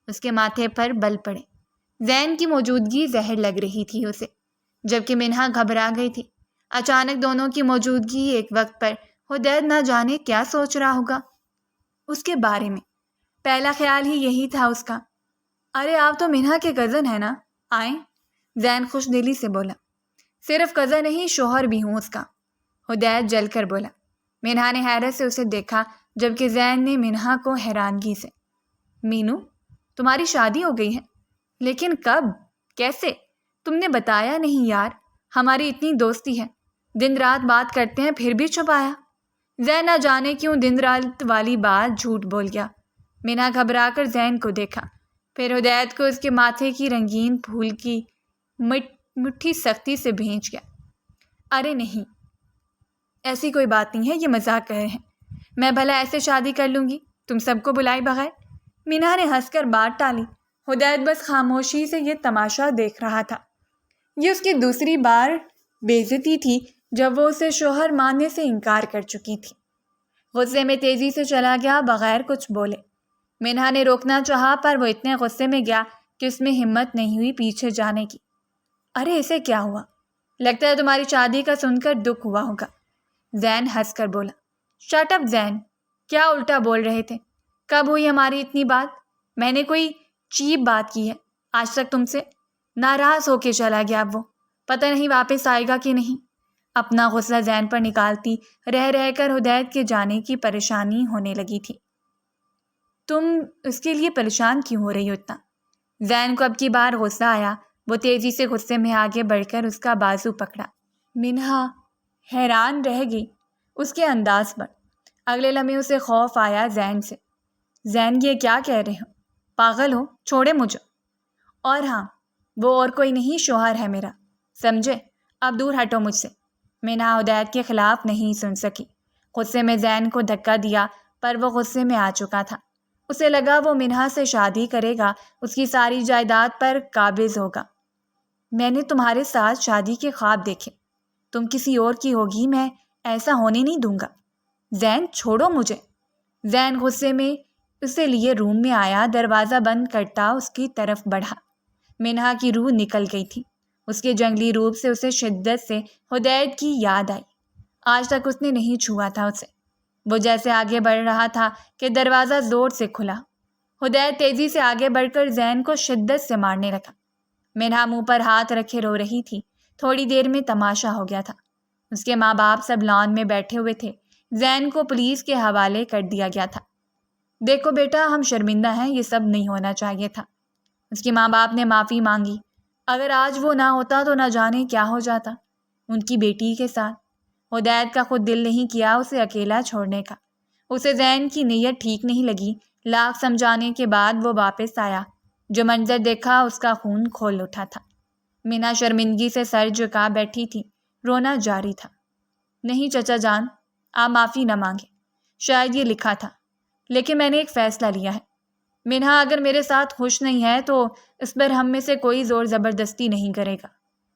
اس کے ماتھے پر بل پڑے۔ زین کی موجودگی زہر لگ رہی تھی اسے، جبکہ منہا گھبرا گئی تھی۔ اچانک دونوں کی موجودگی ایک وقت پر، حدید نہ جانے کیا سوچ رہا ہوگا اس کے بارے میں۔ پہلا خیال ہی یہی تھا اس کا۔ ارے آپ تو منہا کے کزن ہیں نا، آئیں؟ زین خوش دلی سے بولا۔ صرف کزن نہیں، شوہر بھی ہوں اس کا، حدید جل کر بولا۔ منہا نے حیرت سے اسے دیکھا، جبکہ زین نے منہا کو حیرانگی سے۔ مینو، تمہاری شادی ہو گئی ہے؟ لیکن کب؟ کیسے؟ تم نے بتایا نہیں یار، ہماری اتنی دوستی ہے، دن رات بات کرتے ہیں، پھر بھی چھپایا۔ زین نہ جانے کیوں دن رات والی بات جھوٹ بول گیا۔ منہا گھبرا کر زین کو دیکھا، پھر حدید کو اس کے ماتھے کی رنگین پھول کی مٹھی سختی سے بھینچ گیا۔ ارے نہیں، ایسی کوئی بات نہیں ہے، یہ مذاق کر رہے ہیں۔ میں بھلا ایسے شادی کر لوں گی تم سب کو بلائے بغیر؟ منہا نے ہنس کر بات ٹالی۔ حدید بس خاموشی سے یہ تماشا دیکھ رہا تھا۔ یہ اس کی دوسری بار بے عزتی تھی جب وہ اسے شوہر ماننے سے انکار کر چکی تھی۔ غصے میں تیزی سے چلا گیا بغیر کچھ بولے۔ منہا نے روکنا چاہا پر وہ اتنے غصے میں گیا کہ اس میں ہمت نہیں ہوئی پیچھے جانے کی۔ ارے اسے کیا ہوا؟ لگتا ہے تمہاری شادی کا سن کر دکھ ہوا ہوگا۔ زین ہنس کر بولا۔ شٹ اپ زین، کیا الٹا بول رہے تھے؟ کب ہوئی ہماری اتنی بات؟ میں نے کوئی چیپ بات کی ہے آج تک تم سے؟ ناراض ہو کے چلا گیا اب وہ، پتہ نہیں واپس آئے گا کہ نہیں۔ اپنا غصہ زین پر نکالتی رہ رہ کر حدید کے جانے کی پریشانی ہونے لگی تھی۔ تم اس کے لیے پریشان کیوں ہو رہی ہو اتنا؟ زین کو اب کی بار غصہ آیا۔ وہ تیزی سے غصے میں آگے بڑھ کر اس کا بازو پکڑا۔ منہا حیران رہ گئی اس کے انداز پر۔ اگلے لمحے اسے خوف آیا زین سے۔ زین یہ کیا کہہ رہے ہو؟ پاگل ہو؟ چھوڑے مجھے۔ اور ہاں، وہ اور کوئی نہیں، شوہر ہے میرا، سمجھے؟ اب دور ہٹو مجھ سے۔ منہا حدید کے خلاف نہیں سن سکی۔ غصے میں زین کو دھکا دیا پر وہ غصے میں آ چکا تھا۔ اسے لگا وہ منہا سے شادی کرے گا، اس کی ساری جائیداد پر قابض ہوگا۔ میں نے تمہارے ساتھ شادی کے خواب دیکھے، تم کسی اور کی ہوگی، میں ایسا ہونے نہیں دوں گا۔ زین چھوڑو مجھے۔ زین غصے میں اسے لیے روم میں آیا، دروازہ بند کرتا اس کی طرف بڑھا۔ منہا کی روح نکل گئی تھی۔ اس کے جنگلی روپ سے اسے شدت سے حدید کی یاد آئی۔ آج تک اس نے نہیں چھوا تھا اسے۔ وہ جیسے آگے بڑھ رہا تھا کہ دروازہ زور سے کھلا۔ حدید تیزی سے آگے بڑھ کر زین کو شدت سے مارنے لگا۔ منہا منہ پر ہاتھ رکھے رو رہی تھی۔ تھوڑی دیر میں تماشا ہو گیا تھا۔ اس کے ماں باپ سب لان میں بیٹھے ہوئے تھے۔ زین کو پولیس کے حوالے کر دیا گیا تھا۔ دیکھو بیٹا، ہم شرمندہ ہیں، یہ سب نہیں ہونا چاہیے تھا۔ اس کے ماں باپ نے معافی مانگی۔ اگر آج وہ نہ ہوتا تو نہ جانے کیا ہو جاتا ان کی بیٹی کے ساتھ۔ حدید کا خود دل نہیں کیا اسے اکیلا چھوڑنے کا۔ اسے زین کی نیت ٹھیک نہیں لگی۔ لاکھ سمجھانے کے بعد وہ واپس آیا۔ جو منظر دیکھا اس کا خون کھول اٹھا تھا۔ منہا شرمندگی سے سر جھکا بیٹھی تھی، رونا جاری تھا۔ نہیں چچا جان، آپ معافی نہ مانگے، شاید یہ لکھا تھا، لیکن میں نے ایک فیصلہ لیا ہے۔ منہا اگر میرے ساتھ خوش نہیں ہے تو اس پر ہم میں سے کوئی زور زبردستی نہیں کرے گا۔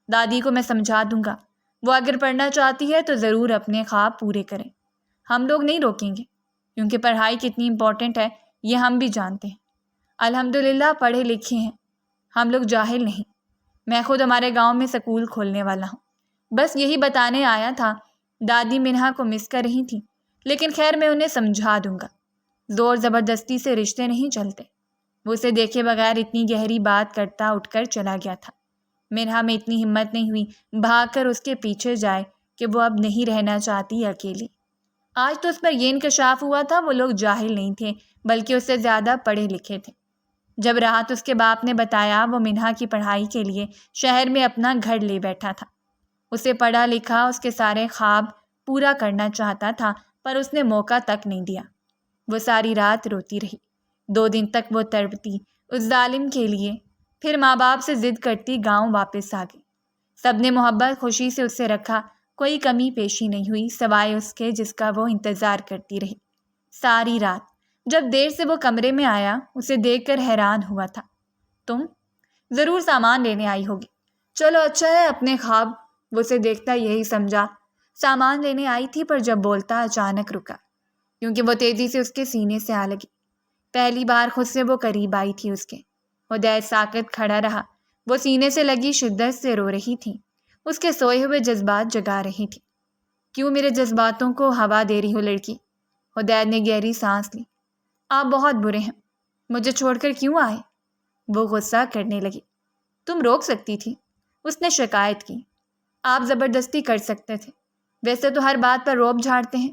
دادی کو میں سمجھا دوں گا، وہ اگر پڑھنا چاہتی ہے تو ضرور اپنے خواب پورے کریں۔ ہم لوگ نہیں روکیں گے، کیونکہ پڑھائی کتنی امپورٹنٹ ہے یہ ہم بھی جانتے ہیں۔ الحمدللہ پڑھے لکھے ہیں، ہم لوگ جاہل نہیں۔ میں خود ہمارے گاؤں میں سکول کھولنے والا ہوں، بس یہی بتانے آیا تھا۔ دادی منہا کو مس کر رہی تھی، لیکن خیر میں انہیں سمجھا دوں گا۔ زور زبردستی سے رشتے نہیں چلتے۔ وہ اسے دیکھے بغیر اتنی گہری بات کرتا اٹھ کر چلا گیا تھا۔ منہا میں اتنی ہمت نہیں ہوئی بھاگ کر اس کے پیچھے جائے کہ وہ اب نہیں رہنا چاہتی اکیلی۔ آج تو اس پر یہ انکشاف ہوا تھا وہ لوگ جاہل نہیں تھے بلکہ اس سے زیادہ پڑھے لکھے تھے۔ جب رات اس کے باپ نے بتایا وہ منہا کی پڑھائی کے لیے شہر میں اپنا گھر لے بیٹھا تھا۔ اسے پڑھا لکھا اس کے سارے خواب پورا کرنا چاہتا تھا پر اس نے موقع تک نہیں دیا۔ وہ ساری رات روتی رہی۔ 2 دن تک وہ تڑپتی اس ظالم کے لیے، پھر ماں باپ سے ضد کرتی گاؤں واپس آ گئی۔ سب نے محبت خوشی سے اسے رکھا، کوئی کمی پیشی نہیں ہوئی سوائے اس کے جس کا وہ انتظار کرتی رہی۔ ساری رات جب دیر سے وہ کمرے میں آیا اسے دیکھ کر حیران ہوا تھا۔ تم ضرور سامان لینے آئی ہوگی، چلو اچھا ہے اپنے خواب۔ وہ اسے دیکھتا یہی سمجھا سامان لینے آئی تھی، پر جب بولتا اچانک رکا کیونکہ وہ تیزی سے اس کے سینے سے آ لگی۔ پہلی بار خود سے وہ قریب آئی تھی اس کے۔ حدید ساکت کھڑا رہا۔ وہ سینے سے لگی شدت سے رو رہی تھی، اس کے سوئے ہوئے جذبات جگا رہی تھی۔ کیوں میرے جذباتوں کو ہوا دے رہی ہو لڑکی؟ حدید نے گہری سانس لی۔ آپ بہت برے ہیں، مجھے چھوڑ کر کیوں آئے؟ وہ غصہ کرنے لگی۔ تم روک سکتی تھی، اس نے شکایت کی۔ آپ زبردستی کر سکتے تھے، ویسے تو ہر بات پر روب جھاڑتے ہیں۔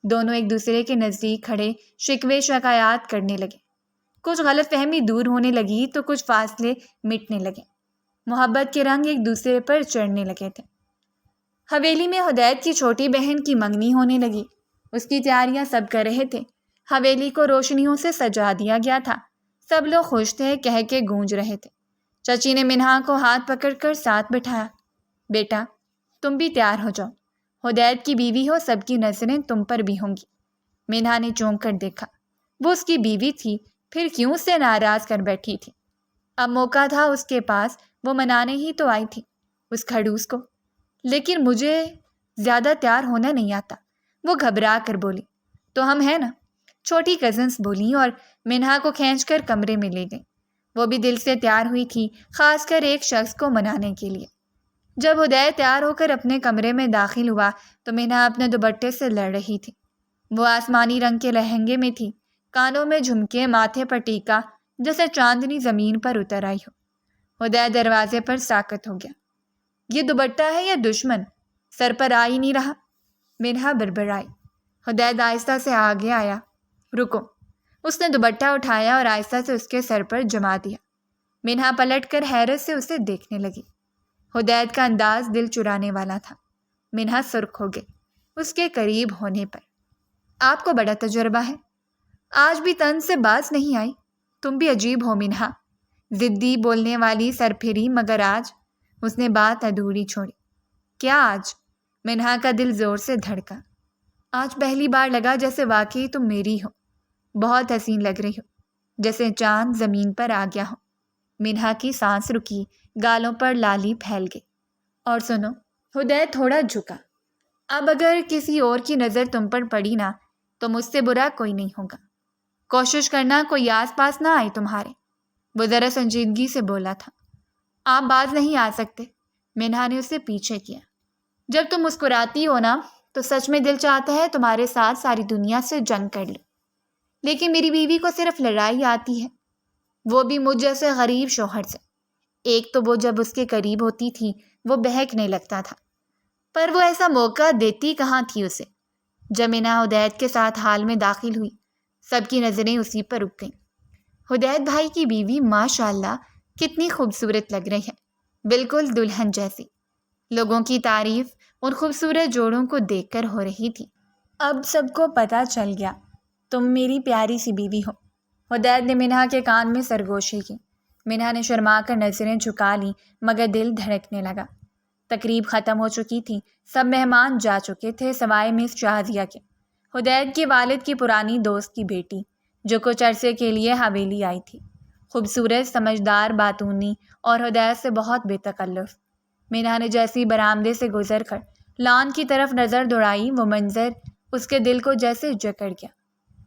دونوں ایک دوسرے کے نزدیک کھڑے شکوے شکایات کرنے لگے۔ کچھ غلط فہمی دور ہونے لگی تو کچھ فاصلے مٹنے لگے۔ محبت کے رنگ ایک دوسرے پر چڑھنے لگے تھے۔ حویلی میں حدید کی چھوٹی بہن کی منگنی ہونے لگی۔ اس کی تیاریاں سب کر رہے تھے۔ حویلی کو روشنیوں سے سجا دیا گیا تھا۔ سب لوگ خوش تھے، کہہ کے گونج رہے تھے۔ چچی نے منہا کو ہاتھ پکڑ کر ساتھ بٹھایا۔ بیٹا تم بھی تیار ہو جاؤ، حدید کی بیوی ہو، سب کی نظریں تم پر بھی ہوں گی۔ منہا نے چونک کر دیکھا۔ وہ اس کی بیوی تھی، پھر کیوں اس سے ناراض کر بیٹھی تھی؟ اب موقع تھا اس کے پاس، وہ منانے ہی تو آئی تھی اس کھڑوس کو۔ لیکن مجھے زیادہ تیار ہونا نہیں آتا، وہ گھبرا کر بولی۔ تو ہم ہیں نا، چھوٹی کزنس بولیں اور منہا کو کھینچ کر کمرے میں لے گئیں۔ وہ بھی دل سے تیار ہوئی تھی، خاص کر ایک شخص کو منانے کے لیے۔ جب حدید تیار ہو کر اپنے کمرے میں داخل ہوا تو منہا اپنے دوپٹے سے لڑ رہی تھی۔ وہ آسمانی رنگ کے لہنگے میں تھی، کانوں میں جھمکے، ماتھے پر ٹیکا، جیسے چاندنی زمین پر اتر آئی ہو۔ حدید دروازے پر ساکت ہو گیا۔ یہ دوپٹہ ہے یا دشمن؟ سر پر آ ہی نہیں رہا، منہا بڑبڑائی۔ حدید آہستہ سے آگے آیا۔ رکو۔ اس نے دوپٹہ اٹھایا اور آہستہ سے اس کے سر پر جما دیا۔ منہا پلٹ کر حیرت سے اسے دیکھنے لگی۔ حدید کا انداز دل چرانے والا تھا۔ منہا سرخ ہو گئی اس کے قریب ہونے پر۔ آپ کو بڑا تجربہ ہے، آج بھی طنز سے باز نہیں آئی۔ تم بھی عجیب ہو منہا، ضدی، بولنے والی، سرپھری، مگر آج… اس نے بات ادھوری چھوڑی۔ کیا آج؟ منہا کا دل زور سے دھڑکا۔ آج پہلی بار لگا جیسے واقعی تم میری ہو، بہت حسین لگ رہی ہو، جیسے چاند زمین پر آ گیا ہو۔ منہا کی سانس رکی، گالوں پر لالی پھیل گئی۔ اور سنو، حدید تھوڑا جھکا، اب اگر کسی اور کی نظر تم پر پڑی نا تو مجھ سے برا کوئی نہیں ہوگا۔ کوشش کرنا کوئی آس پاس نہ آئے تمہارے۔ وہ ذرا سنجیدگی سے بولا تھا۔ آپ باز نہیں آ سکتے، منہا نے اسے پیچھے کیا۔ جب تم مسکراتی ہو نا تو سچ میں دل چاہتا ہے تمہارے ساتھ ساری دنیا سے جنگ کر لو، لیکن میری بیوی کو صرف لڑائی آتی ہے، وہ بھی مجھ جیسے غریب شوہر سے۔ ایک تو وہ جب اس کے قریب ہوتی تھی وہ بہکنے لگتا تھا، پر وہ ایسا موقع دیتی کہاں تھی اسے۔ جب منہا حدید کے ساتھ حال میں داخل ہوئی سب کی نظریں اسی پر رک گئیں۔ حدید بھائی کی بیوی ماشاء اللہ کتنی خوبصورت لگ رہی ہے، بالکل دلہن جیسی۔ لوگوں کی تعریف ان خوبصورت جوڑوں کو دیکھ کر ہو رہی تھی۔ اب سب کو پتہ چل گیا تم میری پیاری سی بیوی ہو۔ حدید نے منہا کے کان میں سرگوشی کی۔ منہا نے شرما کر نظریں جھکا لیں مگر دل دھڑکنے لگا۔ تقریب ختم ہو چکی تھی، سب مہمان جا چکے تھے سوائے مس شازیہ کے، حدید کے والد کی پرانی دوست کی بیٹی، جو کچھ عرصے کے لیے حویلی آئی تھی۔ خوبصورت، سمجھدار، باتونی اور حدید سے بہت بے تکلف۔ منہا نے جیسی برآمدے سے گزر کر لان کی طرف نظر دوڑائی وہ منظر اس کے دل کو جیسے جکڑ گیا۔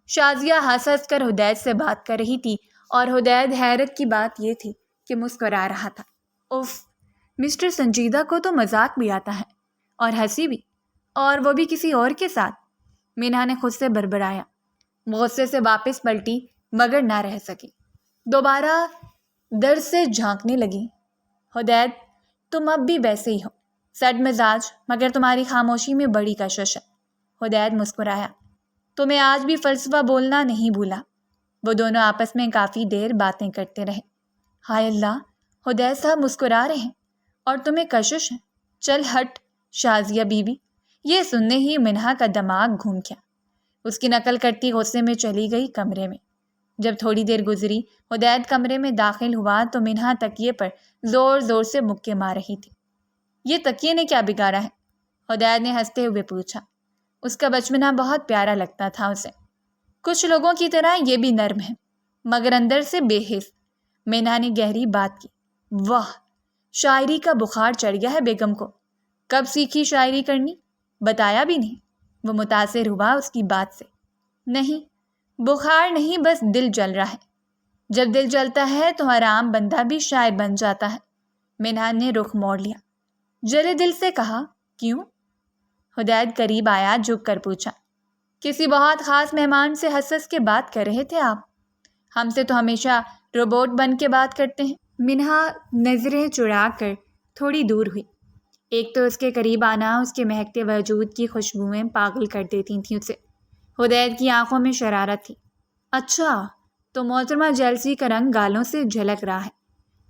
شازیہ ہنس ہنس کر حدید سے بات کر رہی تھی اور حدید حیرت کی بات یہ تھی کہ مسکرا رہا تھا۔ اف، مسٹر سنجیدہ کو تو مذاق بھی آتا ہے اور ہنسی بھی، اور وہ بھی کسی اور کے ساتھ، منہا نے خود سے بڑبڑایا۔ غصے سے واپس پلٹی مگر نہ رہ سکی، دوبارہ درد سے جھانکنے لگی۔ حدید، تم اب بھی ویسے ہی ہو، سرد مزاج، مگر تمہاری خاموشی میں بڑی کشش ہے۔ حدید مسکرایا۔ تمہیں آج بھی فلسفہ بولنا نہیں بھولا۔ وہ دونوں آپس میں کافی دیر باتیں کرتے رہے۔ ہائے اللہ، حدید صاحب مسکرا رہے ہیں اور تمہیں کشش ہے؟ چل ہٹ شازیہ بیوی۔ یہ سننے ہی منہا کا دماغ گھوم گیا۔ اس کی نقل کرتی غصے میں چلی گئی کمرے میں۔ جب تھوڑی دیر گزری حدید کمرے میں داخل ہوا تو منہا تکیے پر زور زور سے مکے مار رہی تھی۔ یہ تکیے نے کیا بگاڑا ہے؟ حدید نے ہنستے ہوئے پوچھا۔ اس کا بچپنا بہت پیارا لگتا تھا اسے۔ کچھ لوگوں کی طرح یہ بھی نرم ہے مگر اندر سے بے حس۔ منہا نے گہری بات کی۔ واہ، شاعری کا بخار چڑھ گیا ہے بیگم کو۔ کب سیکھی شاعری کرنی؟ بتایا بھی نہیں۔ وہ متاثر ہوا اس کی بات سے۔ نہیں، بخار نہیں، بس دل جل رہا ہے۔ جب دل جلتا ہے تو حرام بندہ بھی شاعر بن جاتا ہے۔ منہا نے رخ موڑ لیا۔ جلے دل سے کہا، کیوں؟ حدید قریب آیا، جھک کر پوچھا۔ کسی بہت خاص مہمان سے ہنس ہنس کے بات کر رہے تھے آپ؟ ہم سے تو ہمیشہ روبوٹ بن کے بات کرتے ہیں۔ منہا نظریں چڑھا کر تھوڑی دور ہوئی۔ ایک تو اس کے قریب آنا اس کے مہکتے وجود کی خوشبوئیں پاگل کر دیتی تھیں اسے۔ حدید کی آنکھوں میں شرارت تھی۔ اچھا، تو محترمہ جیلسی کا رنگ گالوں سے جھلک رہا ہے۔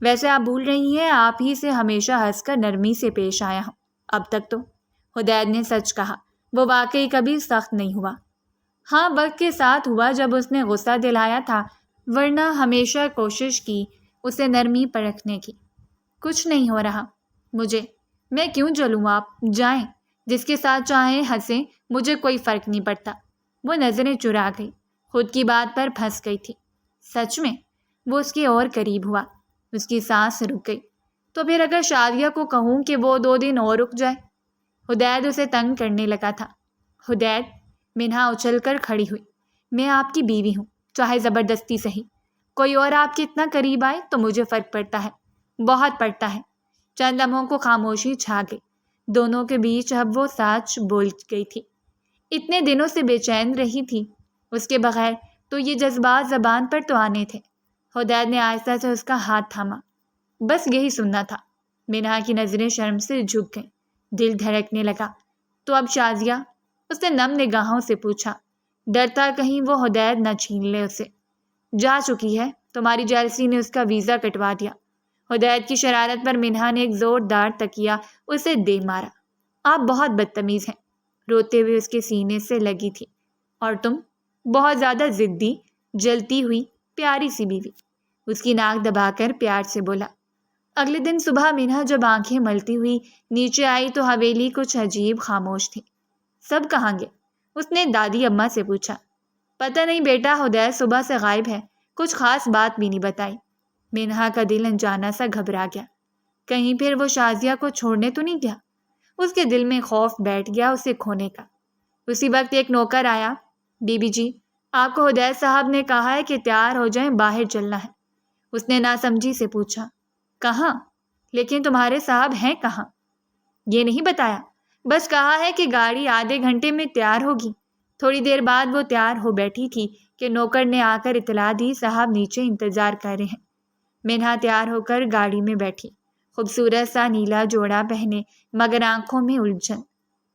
ویسے آپ بھول رہی ہیں آپ ہی سے ہمیشہ ہنس کر نرمی سے پیش آیا ہوں اب تک تو۔ حدید نے سچ کہا، وہ واقعی کبھی سخت نہیں ہوا۔ ہاں، وقت کے ساتھ ہوا جب اس نے غصہ دلایا تھا، ورنہ ہمیشہ کوشش کی اسے نرمی پرکھنے کی۔ کچھ نہیں ہو رہا مجھے، میں کیوں جلوں؟ آپ جائیں، جس کے ساتھ چاہیں ہنسیں، مجھے کوئی فرق نہیں پڑتا۔ وہ نظریں چرا گئی، خود کی بات پر پھنس گئی تھی۔ سچ میں؟ وہ اس کے اور قریب ہوا، اس کی سانس رک گئی۔ تو پھر اگر شازیہ کو کہوں کہ وہ 2 دن اور رک جائے؟ حدید اسے تنگ کرنے لگا تھا۔ حدید، منہا اچھل کر کھڑی ہوئی۔ میں آپ کی بیوی ہوں، چاہے زبردستی صحیح۔ کوئی اور آپ کے اتنا قریب آئے تو مجھے فرق پڑتا ہے، بہت پڑتا ہے۔ چند لمحوں کو خاموشی چھا گئی۔ دونوں کے بیچ اب وہ سچ بول گئی تھی۔ اتنے دنوں سے بے چین رہی تھی، اس کے بغیر تو یہ جذبات زبان پر تو آنے تھے۔ حدید نے آہستہ سے اس کا ہاتھ تھاما۔ بس یہی سننا تھا۔ منہا کی نظریں شرم سے جھک گئیں، دل دھڑکنے لگا۔ تو اب شازیہ؟ اس نے نم نگاہوں سے پوچھا، ڈرتا کہیں وہ حدید نہ چھین لے اسے۔ جا چکی ہے، تمہاری جیلسی نے اس کا ویزا کٹوا دیا۔ حدید کی شرارت پر منہا نے ایک زوردار تکیہ اسے دے مارا۔ آپ بہت بدتمیز ہیں، روتے ہوئے اس کے سینے سے لگی تھی۔ اور تم بہت زیادہ ضدی، جلتی ہوئی پیاری سی بیوی۔ اس کی ناک دبا کر پیار سے بولا۔ اگلے دن صبح منہا جب آنکھیں ملتی ہوئی نیچے آئی تو حویلی کچھ عجیب خاموش تھی۔ سب کہاں گئے؟ اس نے دادی اماں سے پوچھا۔ پتہ نہیں بیٹا، حدید صبح سے غائب ہے، کچھ خاص بات بھی نہیں بتائی۔ منہا کا دل انجانا سا گھبرا گیا، کہیں پھر وہ شازیہ کو چھوڑنے تو نہیں گیا۔ اس کے دل میں خوف بیٹھ گیا اسے کھونے کا۔ اسی وقت ایک نوکر آیا۔ بی بی جی، آپ کو حدید صاحب نے کہا ہے کہ تیار ہو جائیں، باہر چلنا ہے۔ اس نے ناسمجھی سے پوچھا۔ کہاں؟ لیکن تمہارے صاحب ہیں کہاں؟ یہ نہیں بتایا، بس کہا ہے کہ گاڑی آدھے گھنٹے میں تیار ہوگی۔ تھوڑی دیر بعد وہ تیار ہو بیٹھی تھی کہ نوکر نے آ کر اطلاع دی، صاحب نیچے انتظار کر رہے ہیں۔ منہا تیار ہو کر گاڑی میں بیٹھی، خوبصورت سا نیلا جوڑا پہنے مگر آنکھوں میں الجھن۔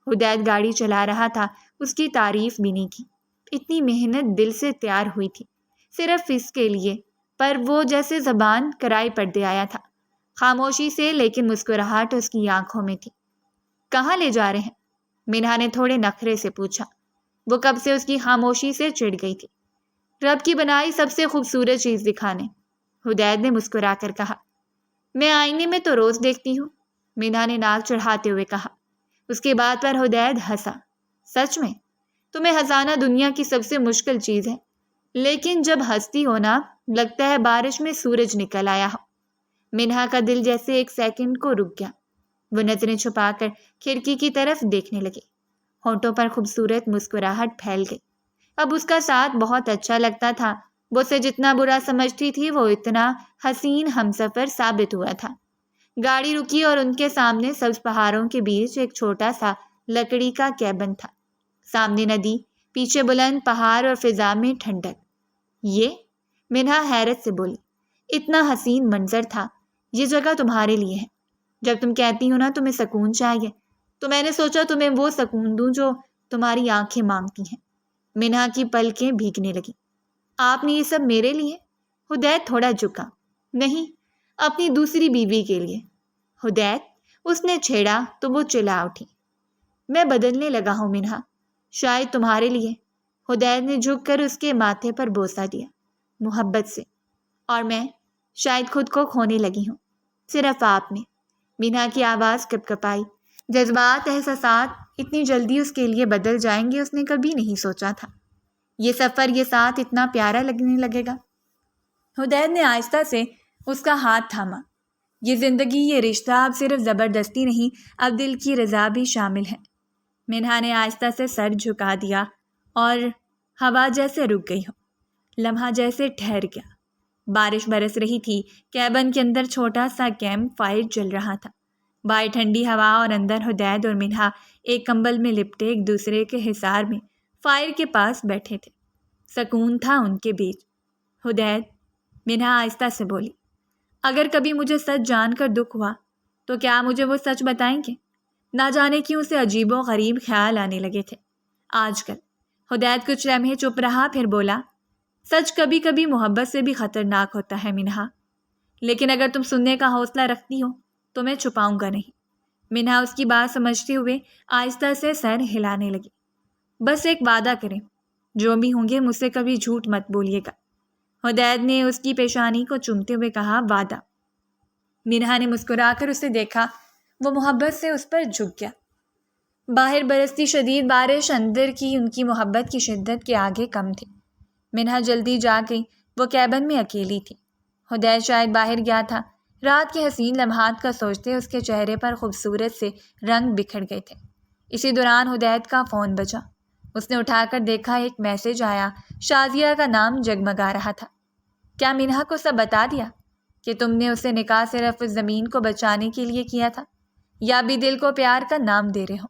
حدید گاڑی چلا رہا تھا، اس کی تعریف بھی نہیں کی۔ اتنی محنت دل سے تیار ہوئی تھی صرف اس کے لیے، پر وہ جیسے زبان کرائی پردے آیا تھا، خاموشی سے لیکن مسکراہٹ اس کی آنکھوں میں تھی۔ کہاں لے جا رہے ہیں؟ منہا نے تھوڑے نخرے سے پوچھا۔ وہ کب سے اس کی خاموشی سے چڑ گئی تھی۔ رب کی بنائی سب سے خوبصورت چیز دکھانے، حدید نے مسکرا کر کہا۔ میں آئینے میں تو روز دیکھتی ہوں، منہا نے ناک چڑھاتے ہوئے کہا۔ اس کی بات پر حدید ہنسا۔ سچ میں؟ تمہیں ہنسانا دنیا کی سب سے مشکل چیز ہے، لیکن جب ہنستی ہو نا، لگتا ہے بارش میں سورج نکل آیا ہو۔ منہا کا دل جیسے ایک سیکنڈ کو رک گیا۔ وہ نظریں چھپا کر کھڑکی کی طرف دیکھنے لگی۔ ہونٹوں پر خوبصورت مسکراہٹ پھیل گئی۔ اب اس کا ساتھ بہت اچھا لگتا تھا۔ وہ اسے جتنا برا سمجھتی تھی وہ اتنا حسین ہمسفر ثابت ہوا تھا۔ گاڑی رکی اور ان کے سامنے سبز پہاڑوں کے بیچ ایک چھوٹا سا لکڑی کا کیبن تھا۔ سامنے ندی، پیچھے بلند پہاڑ اور فضا میں ٹھنڈک۔ یہ؟ منہا حیرت سے بولی۔ اتنا حسین منظر تھا۔ یہ جگہ تمہارے لیے ہے۔ جب تم کہتی ہو نا تمہیں سکون چاہیے، تو میں نے سوچا تمہیں وہ سکون دوں جو تمہاری آنکھیں مانگتی ہیں۔ منہا کی پلکیں بھیگنے لگی۔ آپ نے یہ سب میرے لیے؟ حدید تھوڑا جھکا۔ نہیں، اپنی دوسری بیوی کے لیے۔ حدید؟ اس نے چھیڑا تو وہ چلا اٹھی۔ میں بدلنے لگا ہوں منہا، شاید تمہارے لیے۔ حدید نے جھک کر اس کے ماتھے پر بوسہ دیا، محبت سے۔ اور میں شاید خود کو کھونے لگی ہوں، صرف آپ میں۔ منہا کی آواز کپ کپائی۔ جذبات، احساسات اتنی جلدی اس کے لیے بدل جائیں گے اس نے کبھی نہیں سوچا تھا۔ یہ سفر، یہ ساتھ اتنا پیارا لگنے لگے گا۔ حدید نے آہستہ سے اس کا ہاتھ تھاما۔ یہ زندگی، یہ رشتہ اب صرف زبردستی نہیں، اب دل کی رضا بھی شامل ہے۔ منہا نے آہستہ سے سر جھکا دیا اور ہوا جیسے رک گئی ہو، لمحہ جیسے ٹھہر گیا۔ بارش برس رہی تھی۔ کیبن کے اندر چھوٹا سا کیمپ فائر چل رہا تھا۔ باہر ٹھنڈی ہوا اور اندر حدید اور منہا ایک کمبل میں لپٹے ایک دوسرے کے حصار میں فائر کے پاس بیٹھے تھے۔ سکون تھا ان کے بیچ۔ حدید، منہا آہستہ سے بولی، اگر کبھی مجھے سچ جان کر دکھ ہوا تو کیا مجھے وہ سچ بتائیں گے؟ نہ جانے کیوں اسے عجیب و غریب خیال آنے لگے تھے آج کل۔ حدید کچھ لمحے چپ رہا، پھر بولا، سچ کبھی کبھی محبت سے بھی خطرناک ہوتا ہے منہا، لیکن اگر تم سننے کا حوصلہ رکھتی ہو تو میں چھپاؤں گا نہیں۔ منہا اس کی بات سمجھتے ہوئے آہستہ سے سر ہلانے لگی۔ بس ایک وعدہ کریں، جو بھی ہوں گے مجھ سے کبھی جھوٹ مت بولیے گا۔ حدید نے اس کی پیشانی کو چومتے ہوئے کہا، وعدہ۔ منہا نے مسکرا کر اسے دیکھا۔ وہ محبت سے اس پر جھک گیا۔ باہر برستی شدید بارش اندر کی ان کی محبت کی شدت کے آگے کم تھی۔ منہا جلدی جا گئی۔ وہ کیبن میں اکیلی تھی۔ حدید شاید باہر گیا تھا۔ رات کے حسین لمحات کا سوچتے اس کے چہرے پر خوبصورت سے رنگ بکھر گئے تھے۔ اسی دوران حدید کا فون بجا۔ اس نے اٹھا کر دیکھا، ایک میسج آیا، شازیہ کا نام جگمگا رہا تھا۔ کیا منہا کو سب بتا دیا کہ تم نے اسے نکاح صرف اس زمین کو بچانے کے لیے کیا تھا، یا بھی دل کو پیار کا نام دے رہے ہو؟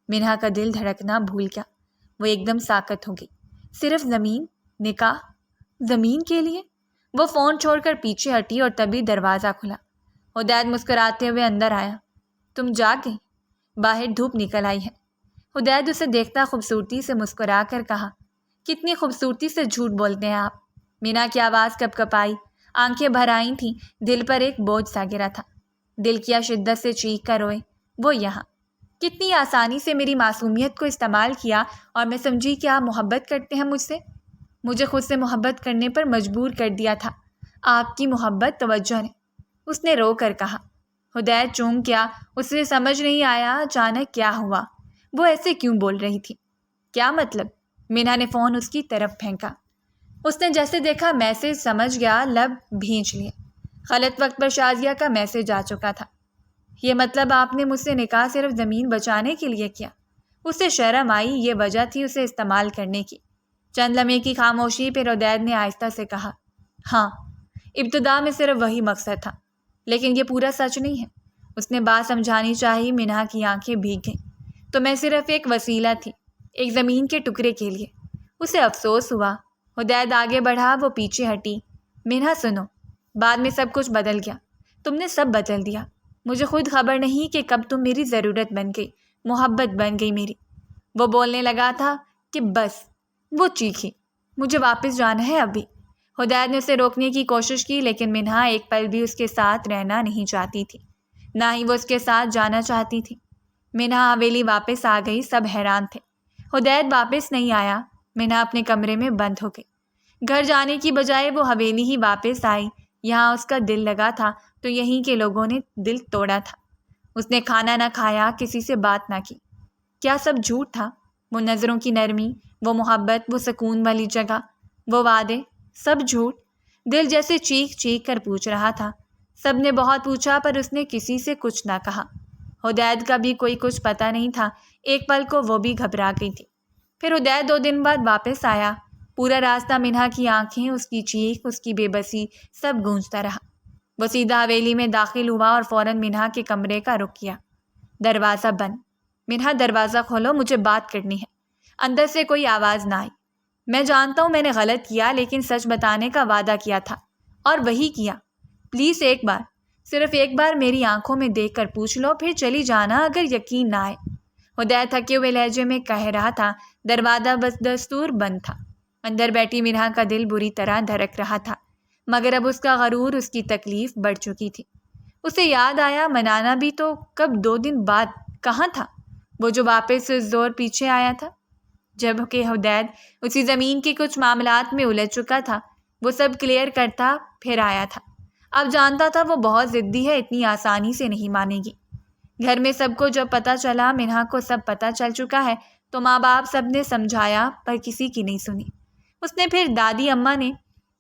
منہا کا دل دھڑکنا بھول گیا، وہ ایک دم ساکت ہو گئی۔ صرف زمین؟ نکاح زمین کے لیے؟ وہ فون چھوڑ کر پیچھے ہٹی اور تبھی دروازہ کھلا۔ حدید مسکراتے ہوئے اندر آیا۔ تم جاگ گئی؟ باہر دھوپ نکل آئی ہے۔ حدید اسے دیکھتا خوبصورتی سے مسکرا کر کہا، کتنی خوبصورتی سے جھوٹ بولتے ہیں آپ۔ مینا کی آواز کپ کپ آئی، آنکھیں بھر آئی تھیں، دل پر ایک بوجھ سا گرا تھا۔ دل کیا شدت سے چیخ کر روئے، وہ یہاں کتنی آسانی سے میری معصومیت کو استعمال کیا اور میں سمجھی کہ آپ محبت کرتے ہیں مجھ سے۔ مجھے خود سے محبت کرنے پر مجبور کر دیا تھا آپ کی محبت توجہ نے، اس نے رو کر کہا۔ حدید چونک گیا، اسے سمجھ نہیں آیا اچانک کیا ہوا، وہ ایسے کیوں بول رہی تھی۔ کیا مطلب؟ مینا نے فون اس کی طرف پھینکا۔ اس نے جیسے دیکھا میسج سمجھ گیا، لب بھینچ لیے۔ غلط وقت پر شازیہ کا میسج آ چکا تھا۔ یہ مطلب آپ نے مجھ سے نکاح صرف زمین بچانے کے لیے کیا؟ اسے شرم آئی، یہ وجہ تھی اسے استعمال کرنے کی۔ چند لمحے کی خاموشی پہ حدید نے آہستہ سے کہا، ہاں، ابتدا میں صرف وہی مقصد تھا، لیکن یہ پورا سچ نہیں ہے۔ اس نے بات سمجھانی چاہی، منہا کی آنکھیں بھیگ گئیں۔ تو میں صرف ایک وسیلہ تھی، ایک زمین کے ٹکڑے کے لیے۔ اسے افسوس ہوا۔ حدید آگے بڑھا، وہ پیچھے ہٹی۔ منہا سنو، بعد میں سب کچھ بدل گیا، تم نے سب بدل دیا۔ مجھے خود خبر نہیں کہ کب تم میری ضرورت بن گئی، محبت بن گئی میری۔ وہ بولنے لگا تھا کہ بس، وہ چیخی، مجھے واپس جانا ہے ابھی۔ حدید نے اسے روکنے کی کوشش کی، لیکن منہا ایک پل بھی اس کے ساتھ رہنا نہیں چاہتی تھی، نہ ہی وہ اس کے ساتھ جانا چاہتی تھی۔ منہا حویلی واپس آ گئی، سب حیران تھے۔ حدید واپس نہیں آیا، منہا اپنے کمرے میں بند ہو گئی۔ گھر جانے کی بجائے وہ حویلی ہی واپس آئی، یہاں اس کا دل لگا تھا تو یہیں کے لوگوں نے دل توڑا تھا۔ اس نے کھانا نہ کھایا، کسی سے بات نہ کی۔ کیا سب جھوٹ تھا؟ وہ نظروں کی نرمی، وہ محبت، وہ سکون والی جگہ، وہ وعدے، سب جھوٹ؟ دل جیسے چیخ چیخ کر پوچھ رہا تھا۔ سب نے بہت پوچھا پر اس نے کسی سے کچھ نہ کہا۔ حدید کا بھی کوئی کچھ پتہ نہیں تھا، ایک پل کو وہ بھی گھبرا گئی تھی۔ پھر حدید 2 دن بعد واپس آیا۔ پورا راستہ منہا کی آنکھیں، اس کی چیخ، اس کی بے بسی، سب گونجتا رہا۔ وہ سیدھا حویلی میں داخل ہوا اور فوراً منہا کے کمرے کا رخ کیا۔ دروازہ بند۔ منہا دروازہ کھولو، مجھے بات کرنی ہے۔ اندر سے کوئی آواز نہ آئی۔ میں جانتا ہوں میں نے غلط کیا، لیکن سچ بتانے کا وعدہ کیا تھا اور وہی کیا۔ پلیز ایک بار، صرف ایک بار میری آنکھوں میں دیکھ کر پوچھ لو، پھر چلی جانا اگر یقین نہ آئے۔ حدید تھکے ہوئے لہجے میں کہہ رہا تھا۔ دروازہ بس دستور بند تھا۔ اندر بیٹھی منہا کا دل بری طرح دھڑک رہا تھا، مگر اب اس کا غرور، اس کی تکلیف بڑھ چکی تھی۔ اسے یاد آیا منانا بھی تو کب 2 دن بعد کہاں تھا، وہ جو واپس اس زور پیچھے آیا تھا، جب کہ حدید اسی زمین کے کچھ معاملات میں الجھ چکا تھا۔ وہ سب کلیئر کرتا پھر آیا تھا۔ اب جانتا تھا وہ بہت ضدی ہے، اتنی آسانی سے نہیں مانے گی۔ گھر میں سب کو جب پتہ چلا منہا کو سب پتہ چل چکا ہے تو ماں باپ سب نے سمجھایا پر کسی کی نہیں سنی۔ اس نے پھر دادی اماں نے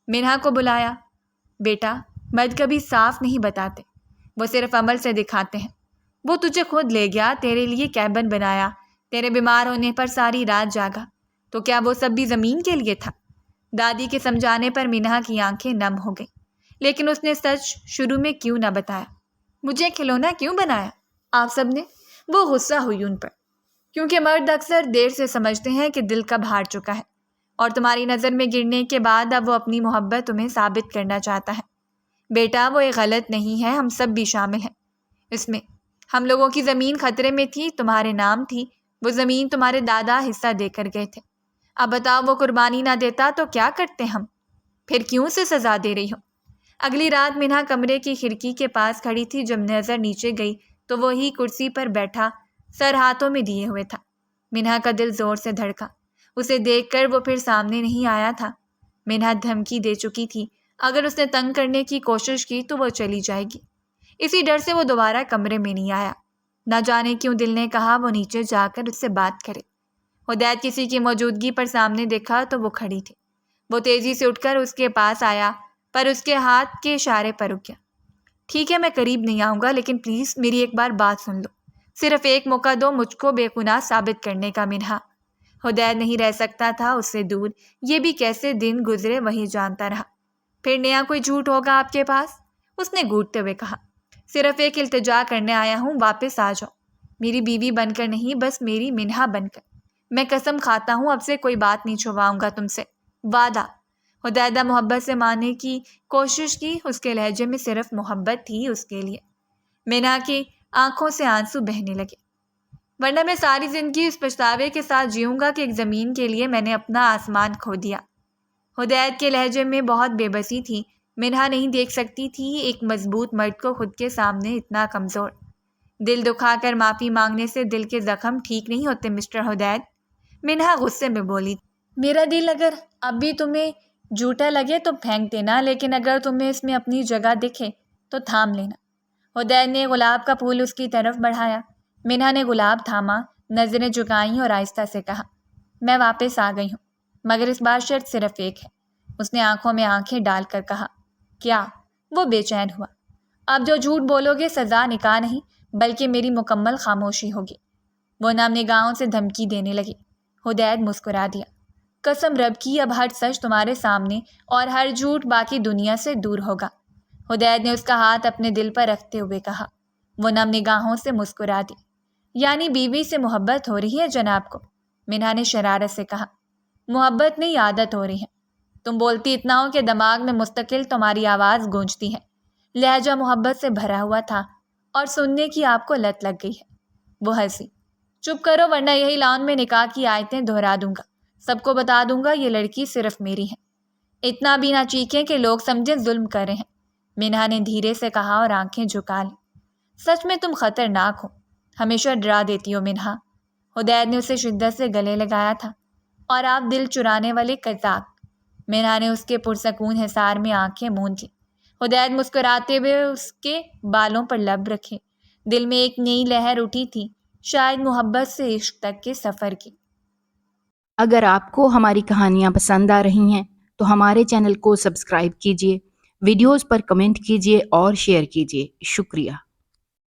منہا کو بلایا۔ بیٹا، مرد کبھی صاف نہیں بتاتے، وہ صرف عمل سے دکھاتے ہیں۔ وہ تجھے خود لے گیا، تیرے لیے کیبن بنایا، تیرے بیمار ہونے پر ساری رات جاگا، تو کیا وہ سب بھی زمین کے لیے تھا؟ دادی کے سمجھانے پر منہا کی آنکھیں نم ہو گئیں، لیکن اس نے سچ شروع میں کیوں نہ بتایا؟ مجھے کھلونا کیوں بنایا آپ سب نے؟ وہ غصہ ہوئی ان پر، کیونکہ مرد اکثر دیر سے سمجھتے ہیں کہ دل کب ہار چکا ہے، اور تمہاری نظر میں گرنے کے بعد اب وہ اپنی محبت تمہیں ثابت کرنا چاہتا ہے۔ بیٹا، وہ ایک غلط نہیں ہے، ہم سب بھی شامل ہیں اس میں۔ ہم لوگوں کی زمین خطرے میں تھی، تمہارے نام تھی، وہ زمین تمہارے دادا حصہ دے کر گئے تھے۔ اب بتاؤ وہ قربانی نہ دیتا تو کیا کرتے ہم؟ پھر کیوں سے سزا دے رہی ہو؟ اگلی رات منہا کمرے کی کھڑکی کے پاس کھڑی تھی، جب نظر نیچے گئی تو وہی کرسی پر بیٹھا سر ہاتھوں میں دیے ہوئے تھا۔ منہا کا دل زور سے دھڑکا، اسے دیکھ کر وہ پھر سامنے نہیں آیا تھا۔ منہا دھمکی دے چکی تھی، اگر اس نے تنگ کرنے کی کوشش کی تو وہ چلی جائے گی۔ اسی ڈر سے وہ دوبارہ کمرے میں نہیں آیا۔ نہ جانے کیوں دل نے کہا وہ نیچے جا کر اس سے بات کرے۔ حدید کسی کی موجودگی پر سامنے دیکھا تو وہ کھڑی تھی۔ وہ تیزی سے اٹھ کر اس کے پاس آیا، پر اس کے ہاتھ کے اشارے پر رک گیا۔ ٹھیک ہے، میں قریب نہیں آؤں گا، لیکن پلیز میری ایک بار بات سن لو، صرف ایک موقع دو مجھ کو بے گناہ ثابت کرنے کا۔ منہا حدید نہیں رہ سکتا تھا اس سے دور، یہ بھی کیسے دن گزرے وہی جانتا رہا۔ پھر نیا کوئی جھوٹ ہوگا آپ کے پاس؟ اس نے گھوٹتے ہوئے کہا۔ صرف ایک التجا کرنے آیا ہوں، واپس آ جاؤ، میری بیوی بن کر نہیں، بس میری منہا بن کر۔ میں قسم کھاتا ہوں اب سے کوئی بات نہیں چھپاؤں گا تم سے، وعدہ۔ حدیدہ محبت سے ماننے کی کوشش کی، اس کے لہجے میں صرف محبت تھی اس کے لیے۔ منہا کی آنکھوں سے آنسو بہنے لگے۔ ورنہ میں ساری زندگی اس پچھتاوے کے ساتھ جیوں گا کہ ایک زمین کے لیے میں نے اپنا آسمان کھو دیا۔ حدید کے لہجے میں بہت بے بسی تھی۔ منہا نہیں دیکھ سکتی تھی ایک مضبوط مرد کو خود کے سامنے اتنا کمزور۔ دل دکھا کر معافی مانگنے سے دل کے زخم ٹھیک نہیں ہوتے مسٹر حدید، منہا غصے میں بولی۔ میرا دل اگر اب بھی تمہیں جھوٹا لگے تو پھینک دینا، لیکن اگر تمہیں اس میں اپنی جگہ دکھے تو تھام لینا۔ حدید نے گلاب کا پھول اس کی طرف بڑھایا۔ منہا نے گلاب تھاما، نظریں جھکائیں اور آہستہ سے کہا، میں واپس آ گئی ہوں، مگر اس بار شرط صرف ایک ہے۔ اس نے آنکھوں میں آنکھیں ڈال کر کہا، کیا؟ وہ بے چین ہوا۔ اب جو جھوٹ بولو گے سزا نکاح نہیں بلکہ میری مکمل خاموشی ہوگی۔ وہ نم نگاہوں سے دھمکی دینے لگی۔ حدید مسکرا دیا۔ قسم رب کی اب ہر سچ تمہارے سامنے اور ہر جھوٹ باقی دنیا سے دور ہوگا۔ حدید نے اس کا ہاتھ اپنے دل پر رکھتے ہوئے کہا۔ وہ نم نگاہوں سے مسکرا دی۔ یعنی بیوی سے محبت ہو رہی ہے جناب کو؟ منہا نے شرارت سے کہا۔ محبت نہیں، عادت ہو رہی ہے۔ تم بولتی اتنا ہو کہ دماغ میں مستقل تمہاری آواز گونجتی ہے۔ لہجہ محبت سے بھرا ہوا تھا اور سننے کی آپ کو لت لگ گئی ہے۔ وہ ہنسی۔ چپ کرو ورنہ یہی لان میں نکاح کی آیتیں دہرا دوں گا، سب کو بتا دوں گا یہ لڑکی صرف میری ہے۔ اتنا بھی نہ چیخیں کہ لوگ سمجھیں ظلم کر رہے ہیں، منہا نے دھیرے سے کہا اور آنکھیں جھکا لی۔ سچ میں تم خطرناک ہو، ہمیشہ ڈرا دیتی ہو منہا۔ حدید نے اسے شدت سے گلے لگایا تھا۔ اور آپ دل چرانے والے قزاق۔ منہا نے اس کے پرسکون حصار میں آنکھیں موند لی۔ حدید مسکراتے ہوئے اس کے بالوں پر لب رکھے۔ دل میں ایک نئی لہر اٹھی تھی، شاید محبت سے عشق تک کے سفر کی۔ اگر آپ کو ہماری کہانیاں پسند آ رہی ہیں تو ہمارے چینل کو سبسکرائب کیجیے، ویڈیوز پر کمنٹ کیجیے اور شیئر کیجیے۔ شکریہ۔